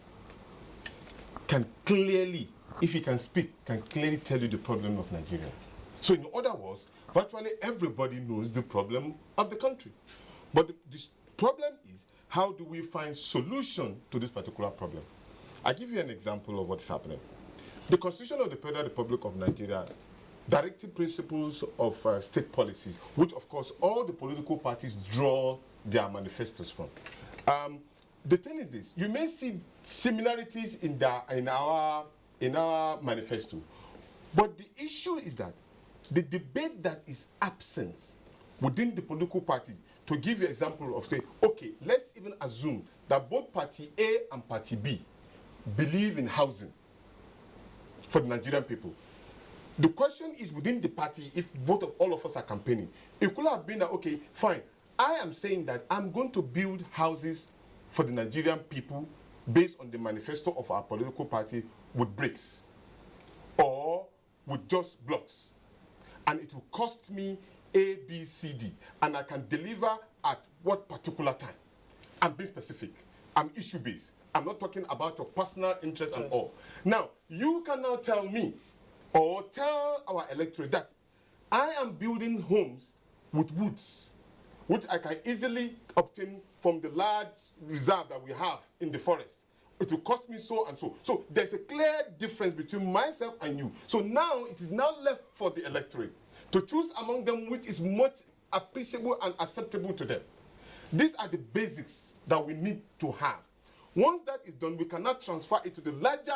can clearly, if he can speak, can clearly tell you the problem of Nigeria. So in other words, virtually everybody knows the problem of the country. But the problem is, how do we find solution to this particular problem? I'll give you an example of what's happening. The Constitution of the Federal Republic of Nigeria directed principles of state policy, which of course all the political parties draw their manifestos from. The thing is this: you may see similarities in our manifesto, but the issue is that the debate that is absent within the political party. To give you an example of, say, okay, let's even assume that both Party A and Party B believe in housing for the Nigerian people. The question is within the party, if all of us are campaigning, it could have been that, okay, fine, I am saying that I'm going to build houses for the Nigerian people based on the manifesto of our political party with bricks or with just blocks. And it will cost me A, B, C, D, and I can deliver at what particular time. I'm being specific. I'm issue-based. I'm not talking about your personal interest and all. Now, you can now tell me or tell our electorate that I am building homes with woods, which I can easily obtain from the large reserve that we have in the forest. It will cost me so and so. So there's a clear difference between myself and you. So now it is now left for the electorate to choose among them which is much appreciable and acceptable to them. These are the basics that we need to have. Once that is done, we cannot transfer it to the larger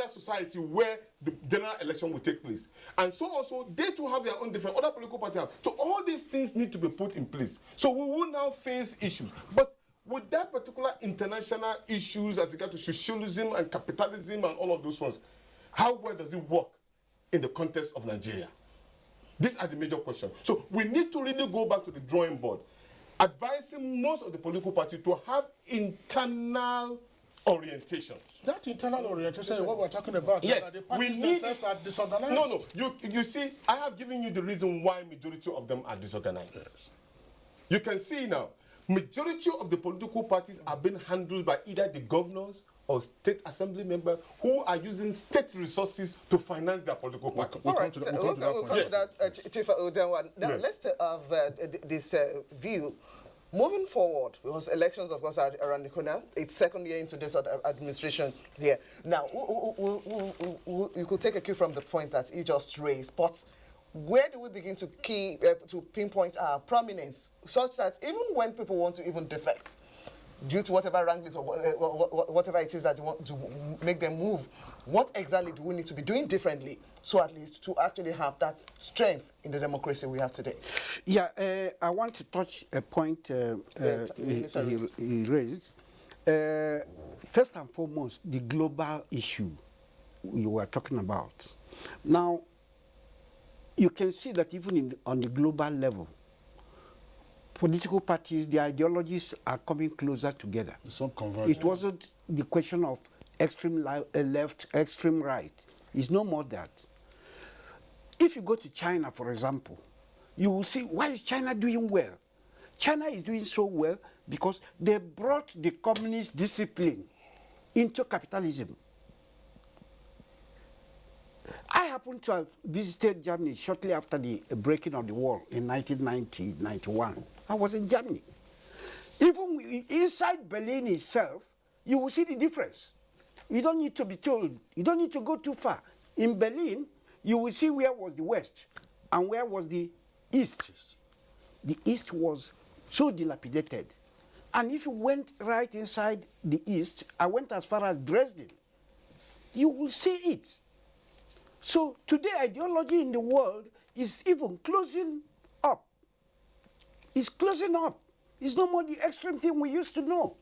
society where the general election will take place. And so also, they too have their own different, other political parties have. So all these things need to be put in place. So we will now face issues. But with that particular international issues as regard to socialism and capitalism and all of those ones, how well does it work in the context of Nigeria? These are the major questions. So we need to really go back to the drawing board, advising most of the political parties to have internal orientation. That internal orientation is what we're talking about. Yes, the parties themselves are disorganized. No. You see, I have given you the reason why majority of them are disorganized. Yes. You can see now, majority of the political parties are being handled by either the governors or state assembly members who are using state resources to finance their political parties. All right, we'll come to that, Chief Odenwa. Now, let's have this view. Moving forward, because elections, of course, are around the corner. It's second year into this administration here. Now, you could take a cue from the point that you just raised, but where do we begin to pinpoint our prominence, such that even when people want to even defect, due to whatever wranglings or whatever it is that you want to make them move, what exactly do we need to be doing differently so at least to actually have that strength in the democracy we have today? Yeah, I want to touch a point he raised. First and foremost, the global issue you were talking about. Now, you can see that even on the global level, political parties, the ideologies are coming closer together. It wasn't the question of extreme left, extreme right. It's no more that. If you go to China, for example, you will see, why is China doing well? China is doing so well because they brought the communist discipline into capitalism. I happened to have visited Germany shortly after the breaking of the wall in 1990-91. I was in Germany. Even inside Berlin itself, you will see the difference. You don't need to be told. You don't need to go too far. In Berlin, you will see where was the West and where was the East. The East was so dilapidated. And if you went right inside the East, I went as far as Dresden, you will see it. So today, ideology in the world is even closing up. It's closing up. It's no more the extreme thing we used to know.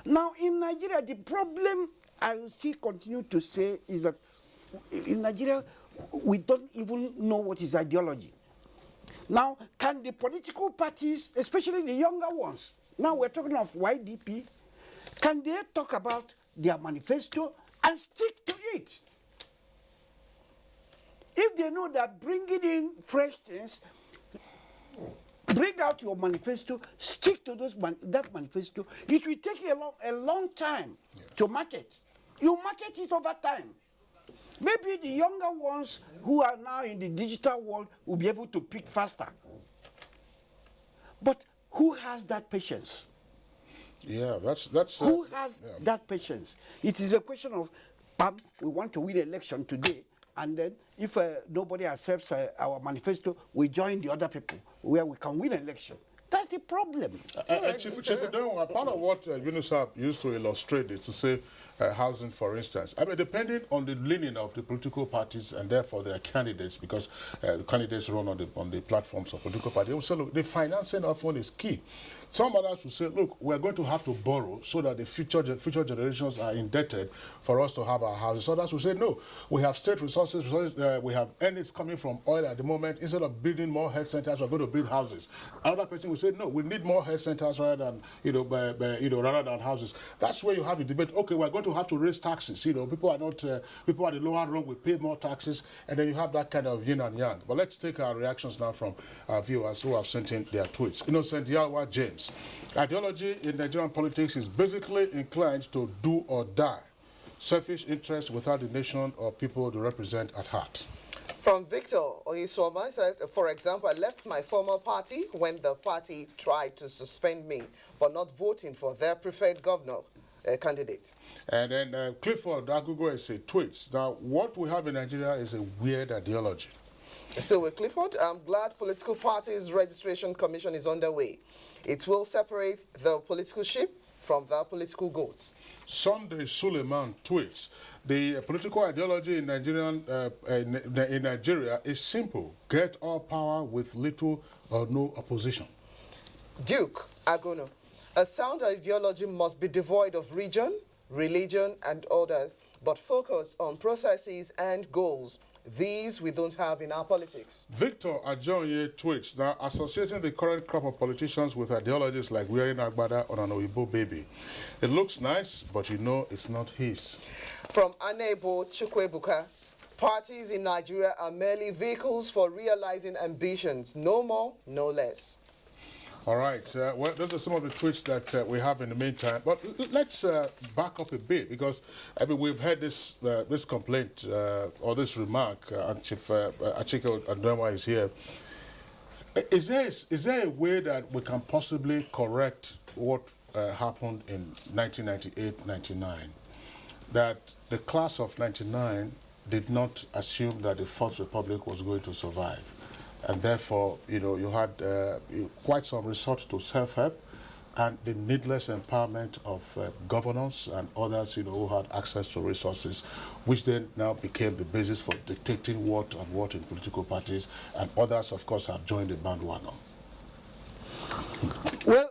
Now, in Nigeria, the problem I will still continue to say is that in Nigeria, we don't even know what is ideology. Now, can the political parties, especially the younger ones, now we're talking of YDP, can they talk about their manifesto and stick to it? If they know that bringing in fresh things, bring out your manifesto, stick to that manifesto, it will take a long time to market. You market it over time. Maybe the younger ones who are now in the digital world will be able to pick faster. But who has that patience? Yeah, that's who has that patience? It is a question of, we want to win election today, and then if nobody accepts our manifesto, we join the other people where we can win election. That's the problem. Chief, part of what UNICEF used to illustrate is to say housing, for instance. I mean, depending on the leaning of the political parties and therefore their candidates, because the candidates run on the platforms of political parties, they will say, look, the financing often is key. Some others will say, look, we're going to have to borrow so that the future generations are indebted for us to have our houses. Others will say, no, we have state resources, we have earnings coming from oil at the moment. Instead of building more health centers, we're going to build houses. Another person will say, no, we need more health centers rather than, rather than houses. That's where you have a debate. Okay, we're going to have to raise taxes. People are not, people at the lower rung will pay more taxes, and then you have that kind of yin and yang. But let's take our reactions now from our viewers who have sent in their tweets. Innocent Yalwa James. Ideology in Nigerian politics is basically inclined to do or die. Selfish interests without the nation or people they represent at heart. From Victor Oyisoma said, for example, I left my former party when the party tried to suspend me for not voting for their preferred governor candidate. And then Clifford Agugo tweets, now what we have in Nigeria is a weird ideology. So with Clifford, I'm glad political parties registration commission is underway. It will separate the political sheep from the political goats. Sunday Suleiman tweets, the political ideology in Nigeria is simple. Get all power with little or no opposition. Duke Agono, a sound ideology must be devoid of region, religion, and others, but focus on processes and goals. These we don't have in our politics. Victor Ajonye tweets, now associating the current crop of politicians with ideologies like wearing agbada on an Oyibo baby. It looks nice, but you know it's not his. From Anebo Chukwebuka, parties in Nigeria are merely vehicles for realizing ambitions. No more, no less. All right, well, those are some of the tweets that we have in the meantime. But let's back up a bit, because I mean, we've had this this complaint or this remark, and Chief Achike Odemwa is here. Is there a way that we can possibly correct what happened in 1998-99? That the class of 99 did not assume that the Fourth Republic was going to survive. And therefore, you had quite some resort to self-help and the needless empowerment of governors and others, who had access to resources, which then now became the basis for dictating what and what in political parties, and others, of course, have joined the bandwagon. Well,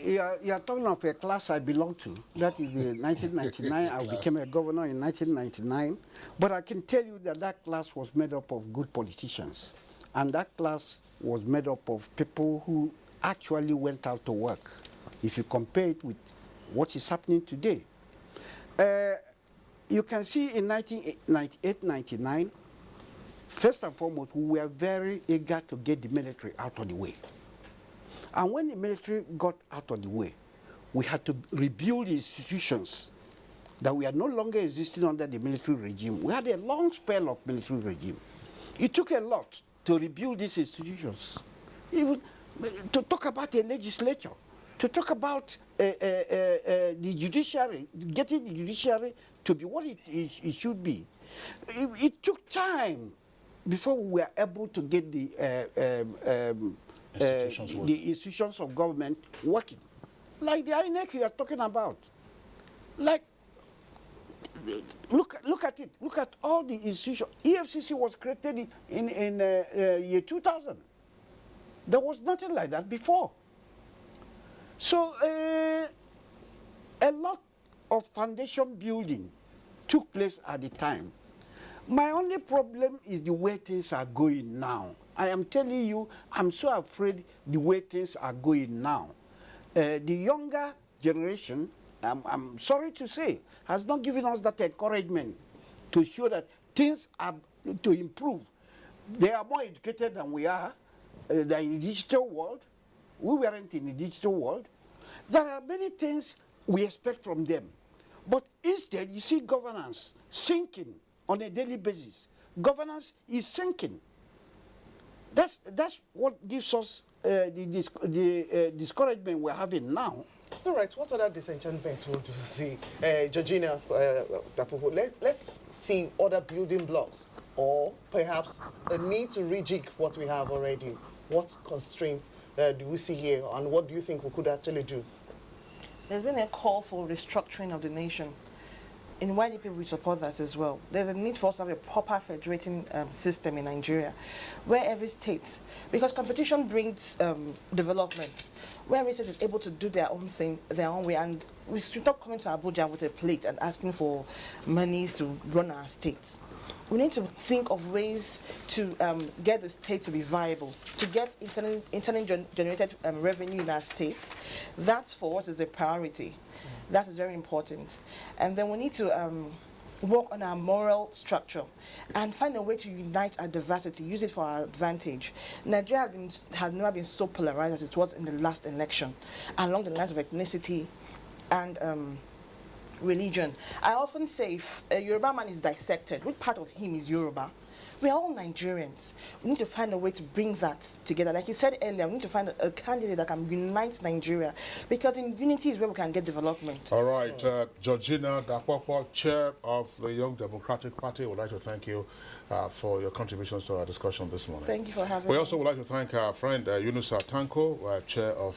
you're talking of a class I belong to. That is the 1999. I became a governor in 1999. But I can tell you that that class was made up of good politicians. And that class was made up of people who actually went out to work, if you compare it with what is happening today. You can see in 1998-99, first and foremost, we were very eager to get the military out of the way. And when the military got out of the way, we had to rebuild the institutions that we are no longer existing under the military regime. We had a long spell of military regime. It took a lot to rebuild these institutions, even to talk about a legislature, to talk about the judiciary, getting the judiciary to be what it should be. It took time before we were able to get the institutions of government working. Like the INEC you are talking about. Like, look at it. Look at all the institutions. EFCC was created in year 2000. There was nothing like that before. So a lot of foundation building took place at the time. My only problem is the way things are going now. I am telling you, I'm so afraid the way things are going now. The younger generation, I'm sorry to say, has not given us that encouragement to show that things are to improve. They are more educated than we are. They're in the digital world. We weren't in the digital world. There are many things we expect from them. But instead, you see governance sinking on a daily basis. Governance is sinking. That's what gives us the discouragement we're having now. All right, what other disenchantments would you see? Georgina, let's see other building blocks, or perhaps a need to rejig what we have already. What constraints do we see here, and what do you think we could actually do? There's been a call for restructuring of the nation. In YDP, we support that as well. There's a need for us to have a proper federating system in Nigeria, where every state, because competition brings development, where every state is able to do their own thing, their own way, and we should stop coming to Abuja with a plate and asking for monies to run our states. We need to think of ways to get the state to be viable, to get internally generated revenue in our states. That for us is a priority. That is very important. And then we need to work on our moral structure and find a way to unite our diversity, use it for our advantage. Nigeria has never been so polarized as it was in the last election, along the lines of ethnicity and religion. I often say if a Yoruba man is dissected, which part of him is Yoruba? We are all Nigerians. We need to find a way to bring that together. Like you said earlier, we need to find a candidate that can unite Nigeria, because in unity is where we can get development. All right, Georgina Dapopo, Chair of the Young Democratic Party, I would like to thank you for your contributions to our discussion this morning. Thank you for having me. We also would like to thank our friend Yunusa Tanko, Chair of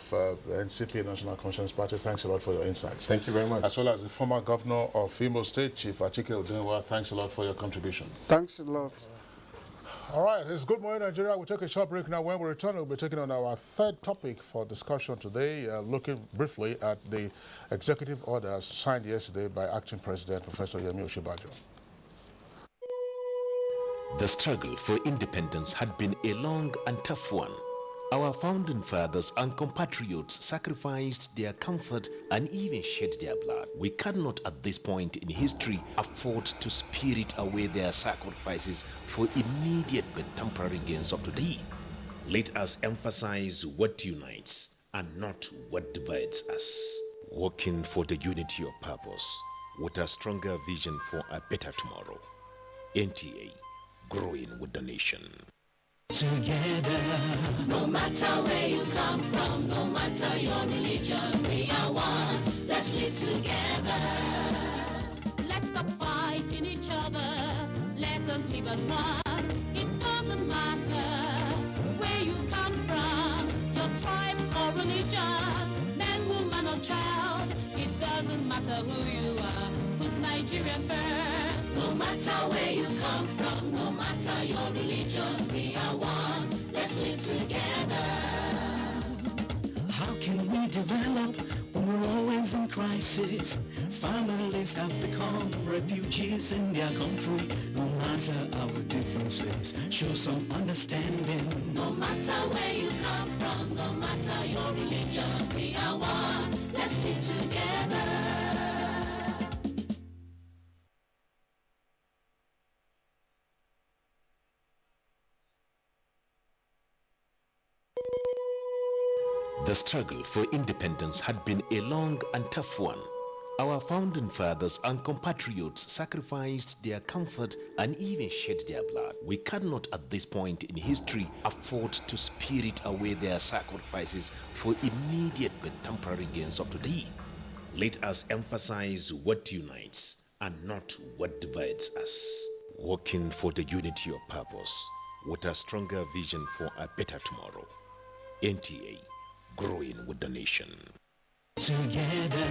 NCP, National Conscience Party. Thanks a lot for your insights. Thank you very much. As well as the former governor of Imo State, Chief Achike Odenwa. Thanks a lot for your contribution. Thanks a lot. All right, it's Good Morning Nigeria. We'll take a short break now. When we return, we'll be taking on our third topic for discussion today, looking briefly at the executive orders signed yesterday by Acting President Professor Yemi Osinbajo. The struggle for independence had been a long and tough one. Our founding fathers and compatriots sacrificed their comfort and even shed their blood. We cannot at this point in history afford to spirit away their sacrifices for immediate but temporary gains of today. Let us emphasize what unites and not what divides us. Working for the unity of purpose with a stronger vision for a better tomorrow. NTA, growing with the nation. Together, no matter where you come from, no matter your religion, we are one. Let's live together. Let's stop fighting each other. Let us live as one. It doesn't matter where you come from, your tribe or religion, man, woman or child. It doesn't matter who you are. Put Nigeria first. No matter where you come from, no matter your religion, we are one. Let's live together. How can we develop when we're always in crisis? Families have become refugees in their country. No matter our differences, show some understanding. No matter where you come from, no matter your religion, we are one. Let's live together. The struggle for independence had been a long and tough one. Our founding fathers and compatriots sacrificed their comfort and even shed their blood. We cannot at this point in history afford to spirit away their sacrifices for immediate but temporary gains of today. Let us emphasize what unites and not what divides us. Working for the unity of purpose with a stronger vision for a better tomorrow. NTA, growing with the nation. Together,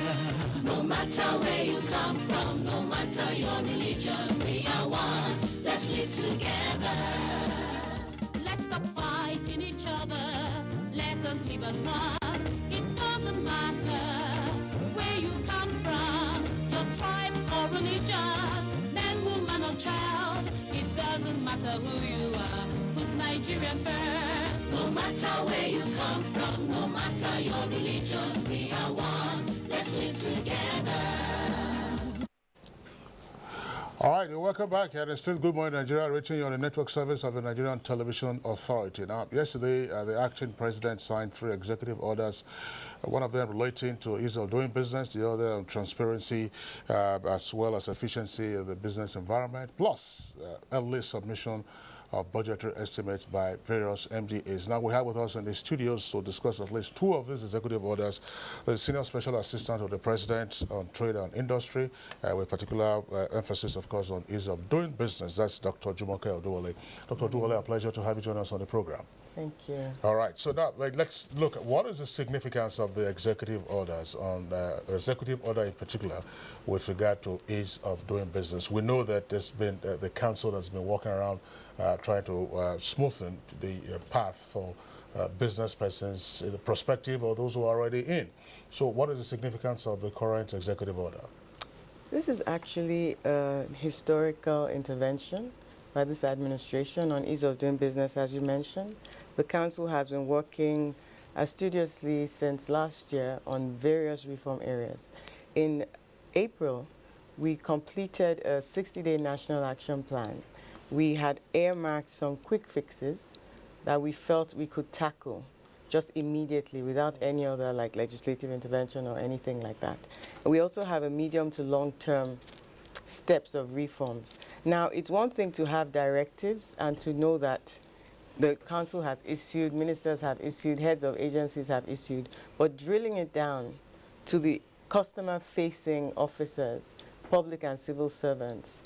no matter where you come from, no matter your religion, we are one. Let's live together. Let's stop fighting each other. Let us live as one. It doesn't matter where you come from, your tribe or religion, man, woman or child. It doesn't matter who you are. Put Nigeria first. No matter where you come from, no matter your religion, we are one. Let's live together. All right, welcome back. And it's still Good Morning Nigeria, reaching you on the network service of the Nigerian Television Authority. Now, yesterday, the acting president signed 3 executive orders, one of them relating to ease of doing business, the other on transparency, as well as efficiency of the business environment, plus early submission of budgetary estimates by various MDAs. Now we have with us in the studios to discuss at least 2 of these executive orders, the Senior Special Assistant of the President on Trade and Industry, with particular emphasis, of course, on ease of doing business. That's Dr. Jumoke Oduwole. Dr. Oduwole, a pleasure to have you join us on the program. Thank you. All right, so now let's look at what is the significance of the executive orders, on executive order in particular, with regard to ease of doing business. We know that there's been the council has been walking around trying to smoothen the path for business persons in the prospective or those who are already in. So what is the significance of the current executive order? This is actually a historical intervention by this administration on ease of doing business, as you mentioned. The council has been working assiduously since last year on various reform areas. In April, we completed a 60-day national action plan. We had earmarked some quick fixes that we felt we could tackle just immediately without any other legislative intervention or anything like that. And we also have a medium to long-term steps of reforms. Now, it's one thing to have directives and to know that the council has issued, ministers have issued, heads of agencies have issued, but drilling it down to the customer-facing officers, public and civil servants,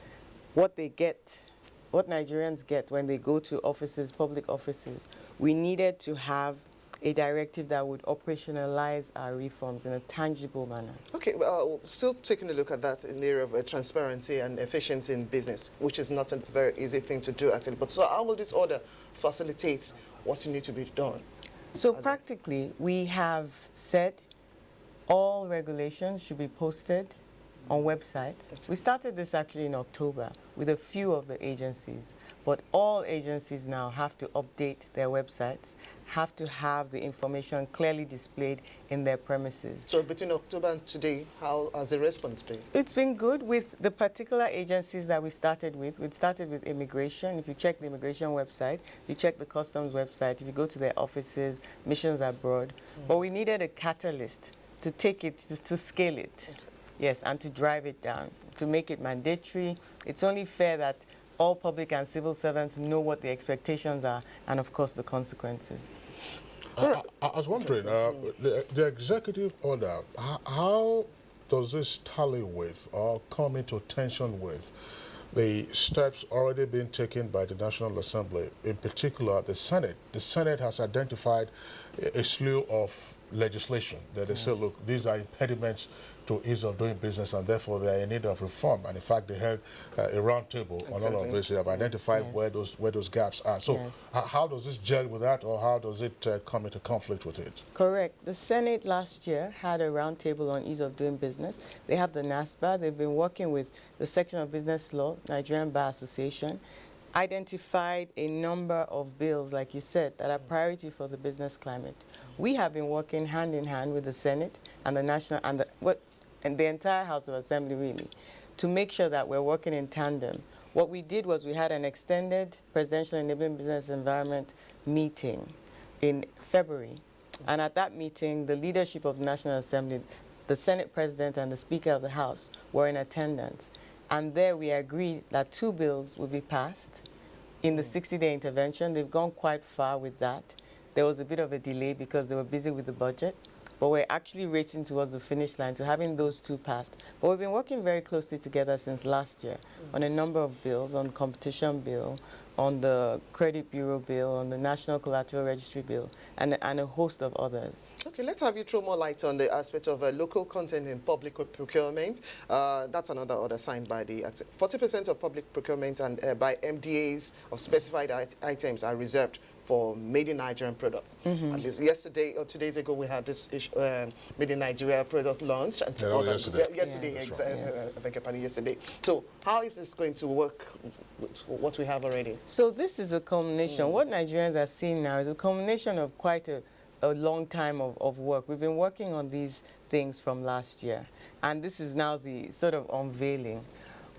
what they get, what Nigerians get when they go to offices, public offices, we needed to have a directive that would operationalize our reforms in a tangible manner. Okay, well, still taking a look at that in the area of transparency and efficiency in business, which is not a very easy thing to do, actually. But so how will this order facilitate what you need to be done? So practically, we have said all regulations should be posted on websites. We started this actually in October with a few of the agencies, but all agencies now have to update their websites, have to have the information clearly displayed in their premises. So between October and today, how has the response been? It's been good with the particular agencies that we started with. We started with immigration. If you check the immigration website, you check the customs website, if you go to their offices, missions abroad. But we needed a catalyst to take it, to scale it. Yes, and to drive it down, to make it mandatory. It's only fair that all public and civil servants know what the expectations are and, of course, the consequences. I was wondering, the executive order, how does this tally with or come into tension with the steps already being taken by the National Assembly, in particular the Senate? The Senate has identified a slew of legislation that they say, look, these are impediments to ease of doing business, and therefore they are in need of reform. And in fact, they held a roundtable on all of this. They have identified where those gaps are. So how does this gel with that, or how does it come into conflict with it? Correct. The Senate last year had a roundtable on ease of doing business. They have the NASBA. They've been working with the Section of Business Law, Nigerian Bar Association, identified a number of bills, like you said, that are priority for the business climate. We have been working hand in hand with the Senate and the National and the entire House of Assembly, really, to make sure that we're working in tandem. What we did was we had an extended Presidential Enabling Business Environment meeting in February. And at that meeting, the leadership of the National Assembly, the Senate President and the Speaker of the House were in attendance. And there we agreed that 2 bills would be passed in the 60-day intervention. They've gone quite far with that. There was a bit of a delay because they were busy with the budget. But we're actually racing towards the finish line to having those 2 passed. But we've been working very closely together since last year on a number of bills, on the competition bill, on the credit bureau bill, on the National Collateral Registry bill, and a host of others. Okay, let's have you throw more light on the aspect of local content in public procurement. That's another order signed by the 40% of public procurement and by MDAs of specified items are reserved for made in Nigerian product. At least yesterday or 2 days ago, we had this made in Nigeria product launch. And yesterday. So how is this going to work with what we have already? So this is a culmination. What Nigerians are seeing now is a culmination of quite a long time of work. We've been working on these things from last year, and this is now the sort of unveiling.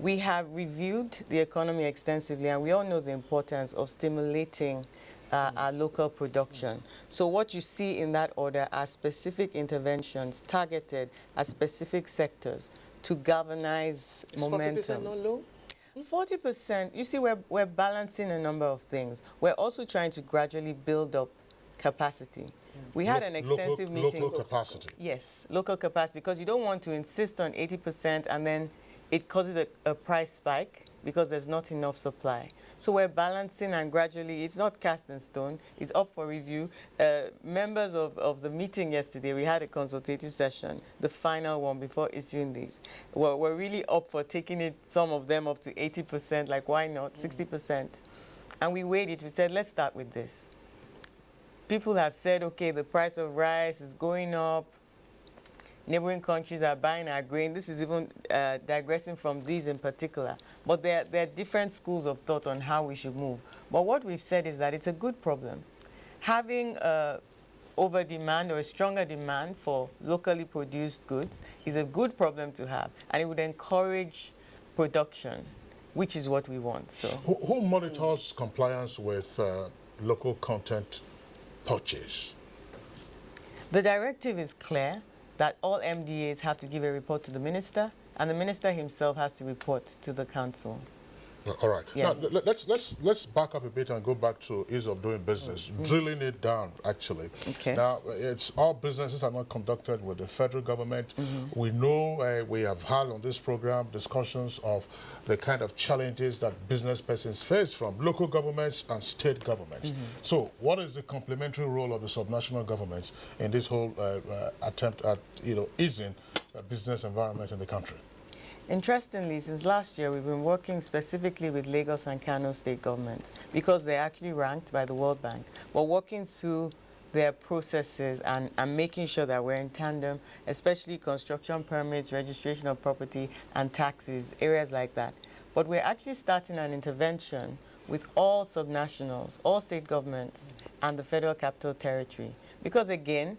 We have reviewed the economy extensively, and we all know the importance of stimulating our local production. So what you see in that order are specific interventions targeted at specific sectors to galvanize momentum. Is 40% not low? 40%, you see, we're balancing a number of things. We're also trying to gradually build up capacity. We had an extensive meeting. Local capacity. Yes, local capacity, because you don't want to insist on 80% and then it causes a price spike because there's not enough supply. So we're balancing, and gradually, it's not cast in stone, it's up for review. Members of the meeting yesterday, we had a consultative session, the final one before issuing these. We're really up for taking some of them up to 80%, like why not, 60%. And we weighed it, we said, let's start with this. People have said, okay, the price of rice is going up, neighboring countries are buying our grain. This is even digressing from these in particular. But there are different schools of thought on how we should move. But what we've said is that it's a good problem. Having over-demand or a stronger demand for locally produced goods is a good problem to have, and it would encourage production, which is what we want. So, who monitors compliance with local content purchase? The directive is clear that all MDAs have to give a report to the minister, and the minister himself has to report to the council. All right. Yes. Now, let's back up a bit and go back to ease of doing business, drilling it down, actually. Okay. Now, it's all businesses are not conducted with the federal government. We know we have had on this program discussions of the kind of challenges that business persons face from local governments and state governments. So what is the complementary role of the subnational governments in this whole attempt at, easing the business environment in the country? Interestingly, since last year, we've been working specifically with Lagos and Kano state governments because they're actually ranked by the World Bank. We're working through their processes and making sure that we're in tandem, especially construction permits, registration of property, and taxes, areas like that. But we're actually starting an intervention with all subnationals, all state governments, and the Federal Capital Territory. Because again,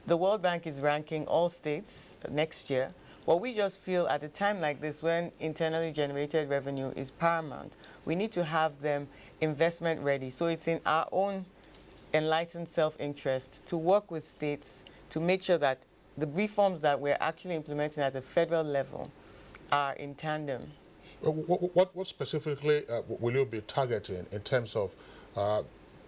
the World Bank is ranking all states next year. Well, we just feel at a time like this, when internally generated revenue is paramount, we need to have them investment ready. So it's in our own enlightened self-interest to work with states to make sure that the reforms that we're actually implementing at a federal level are in tandem. What specifically will you be targeting in terms of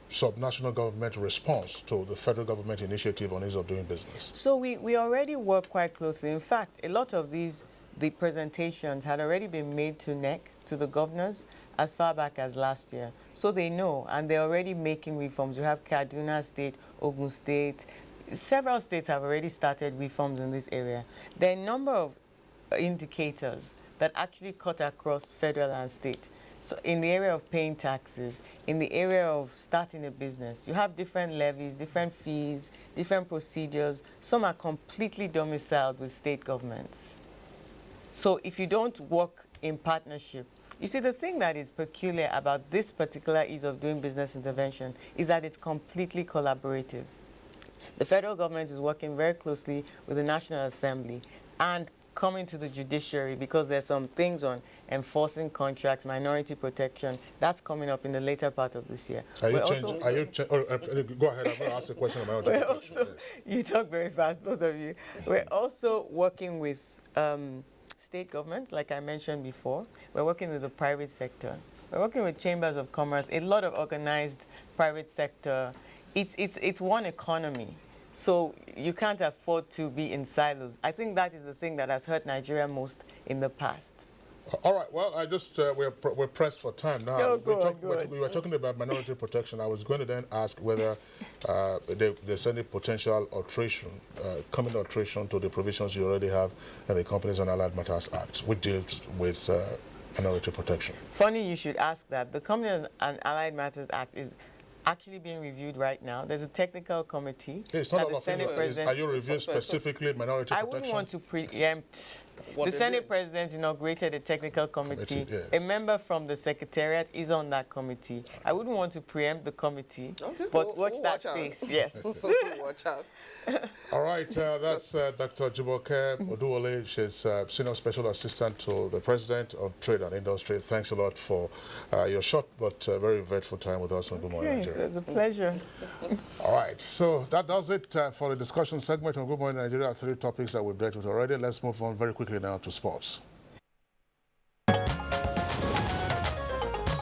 subnational government response to the federal government initiative on ease of doing business? So we already work quite closely. In fact, a lot of the presentations had already been made to NEC, to the governors, as far back as last year. So they know, and they're already making reforms. You have Kaduna State, Ogun State. Several states have already started reforms in this area. There are a number of indicators that actually cut across federal and state. So in the area of paying taxes, in the area of starting a business, you have different levies, different fees, different procedures. Some are completely domiciled with state governments. So if you don't work in partnership, you see, the thing that is peculiar about this particular ease of doing business intervention is that it's completely collaborative. The federal government is working very closely with the National Assembly and coming to the judiciary, because there's some things on enforcing contracts, minority protection. That's coming up in the later part of this year. Go ahead, I'm going to ask a question about minority protection. You talk very fast, both of you. We're also working with state governments, like I mentioned before. We're working with the private sector. We're working with chambers of commerce, a lot of organized private sector. It's one economy. So you can't afford to be in silos. I think that is the thing that has hurt Nigeria most in the past. All right. Well, we're pressed for time now. No, go on. We were talking about minority protection. I was going to then ask whether there's any potential alteration, coming alteration to the provisions you already have in the Companies and Allied Matters Act, which deals with minority protection. Funny you should ask that. The Companies and Allied Matters Act is actually being reviewed right now. There's a technical committee that the Senate President... Are you reviewing specifically minority protection? I wouldn't want to preempt The Senate President inaugurated a technical committee. Yes. A member from the Secretariat is on that committee. I wouldn't want to preempt the committee, but watch that space. Yes. Watch out. All right, that's Dr. Jumoke Oduwole. She's Senior Special Assistant to the President of Trade and Industry. Thanks a lot for your short but very eventful time with us on Good Morning Nigeria. It's a pleasure. All right, so that does it for the discussion segment on Good Morning Nigeria. 3 topics that we dealt with already. Let's move on very quickly now to sports.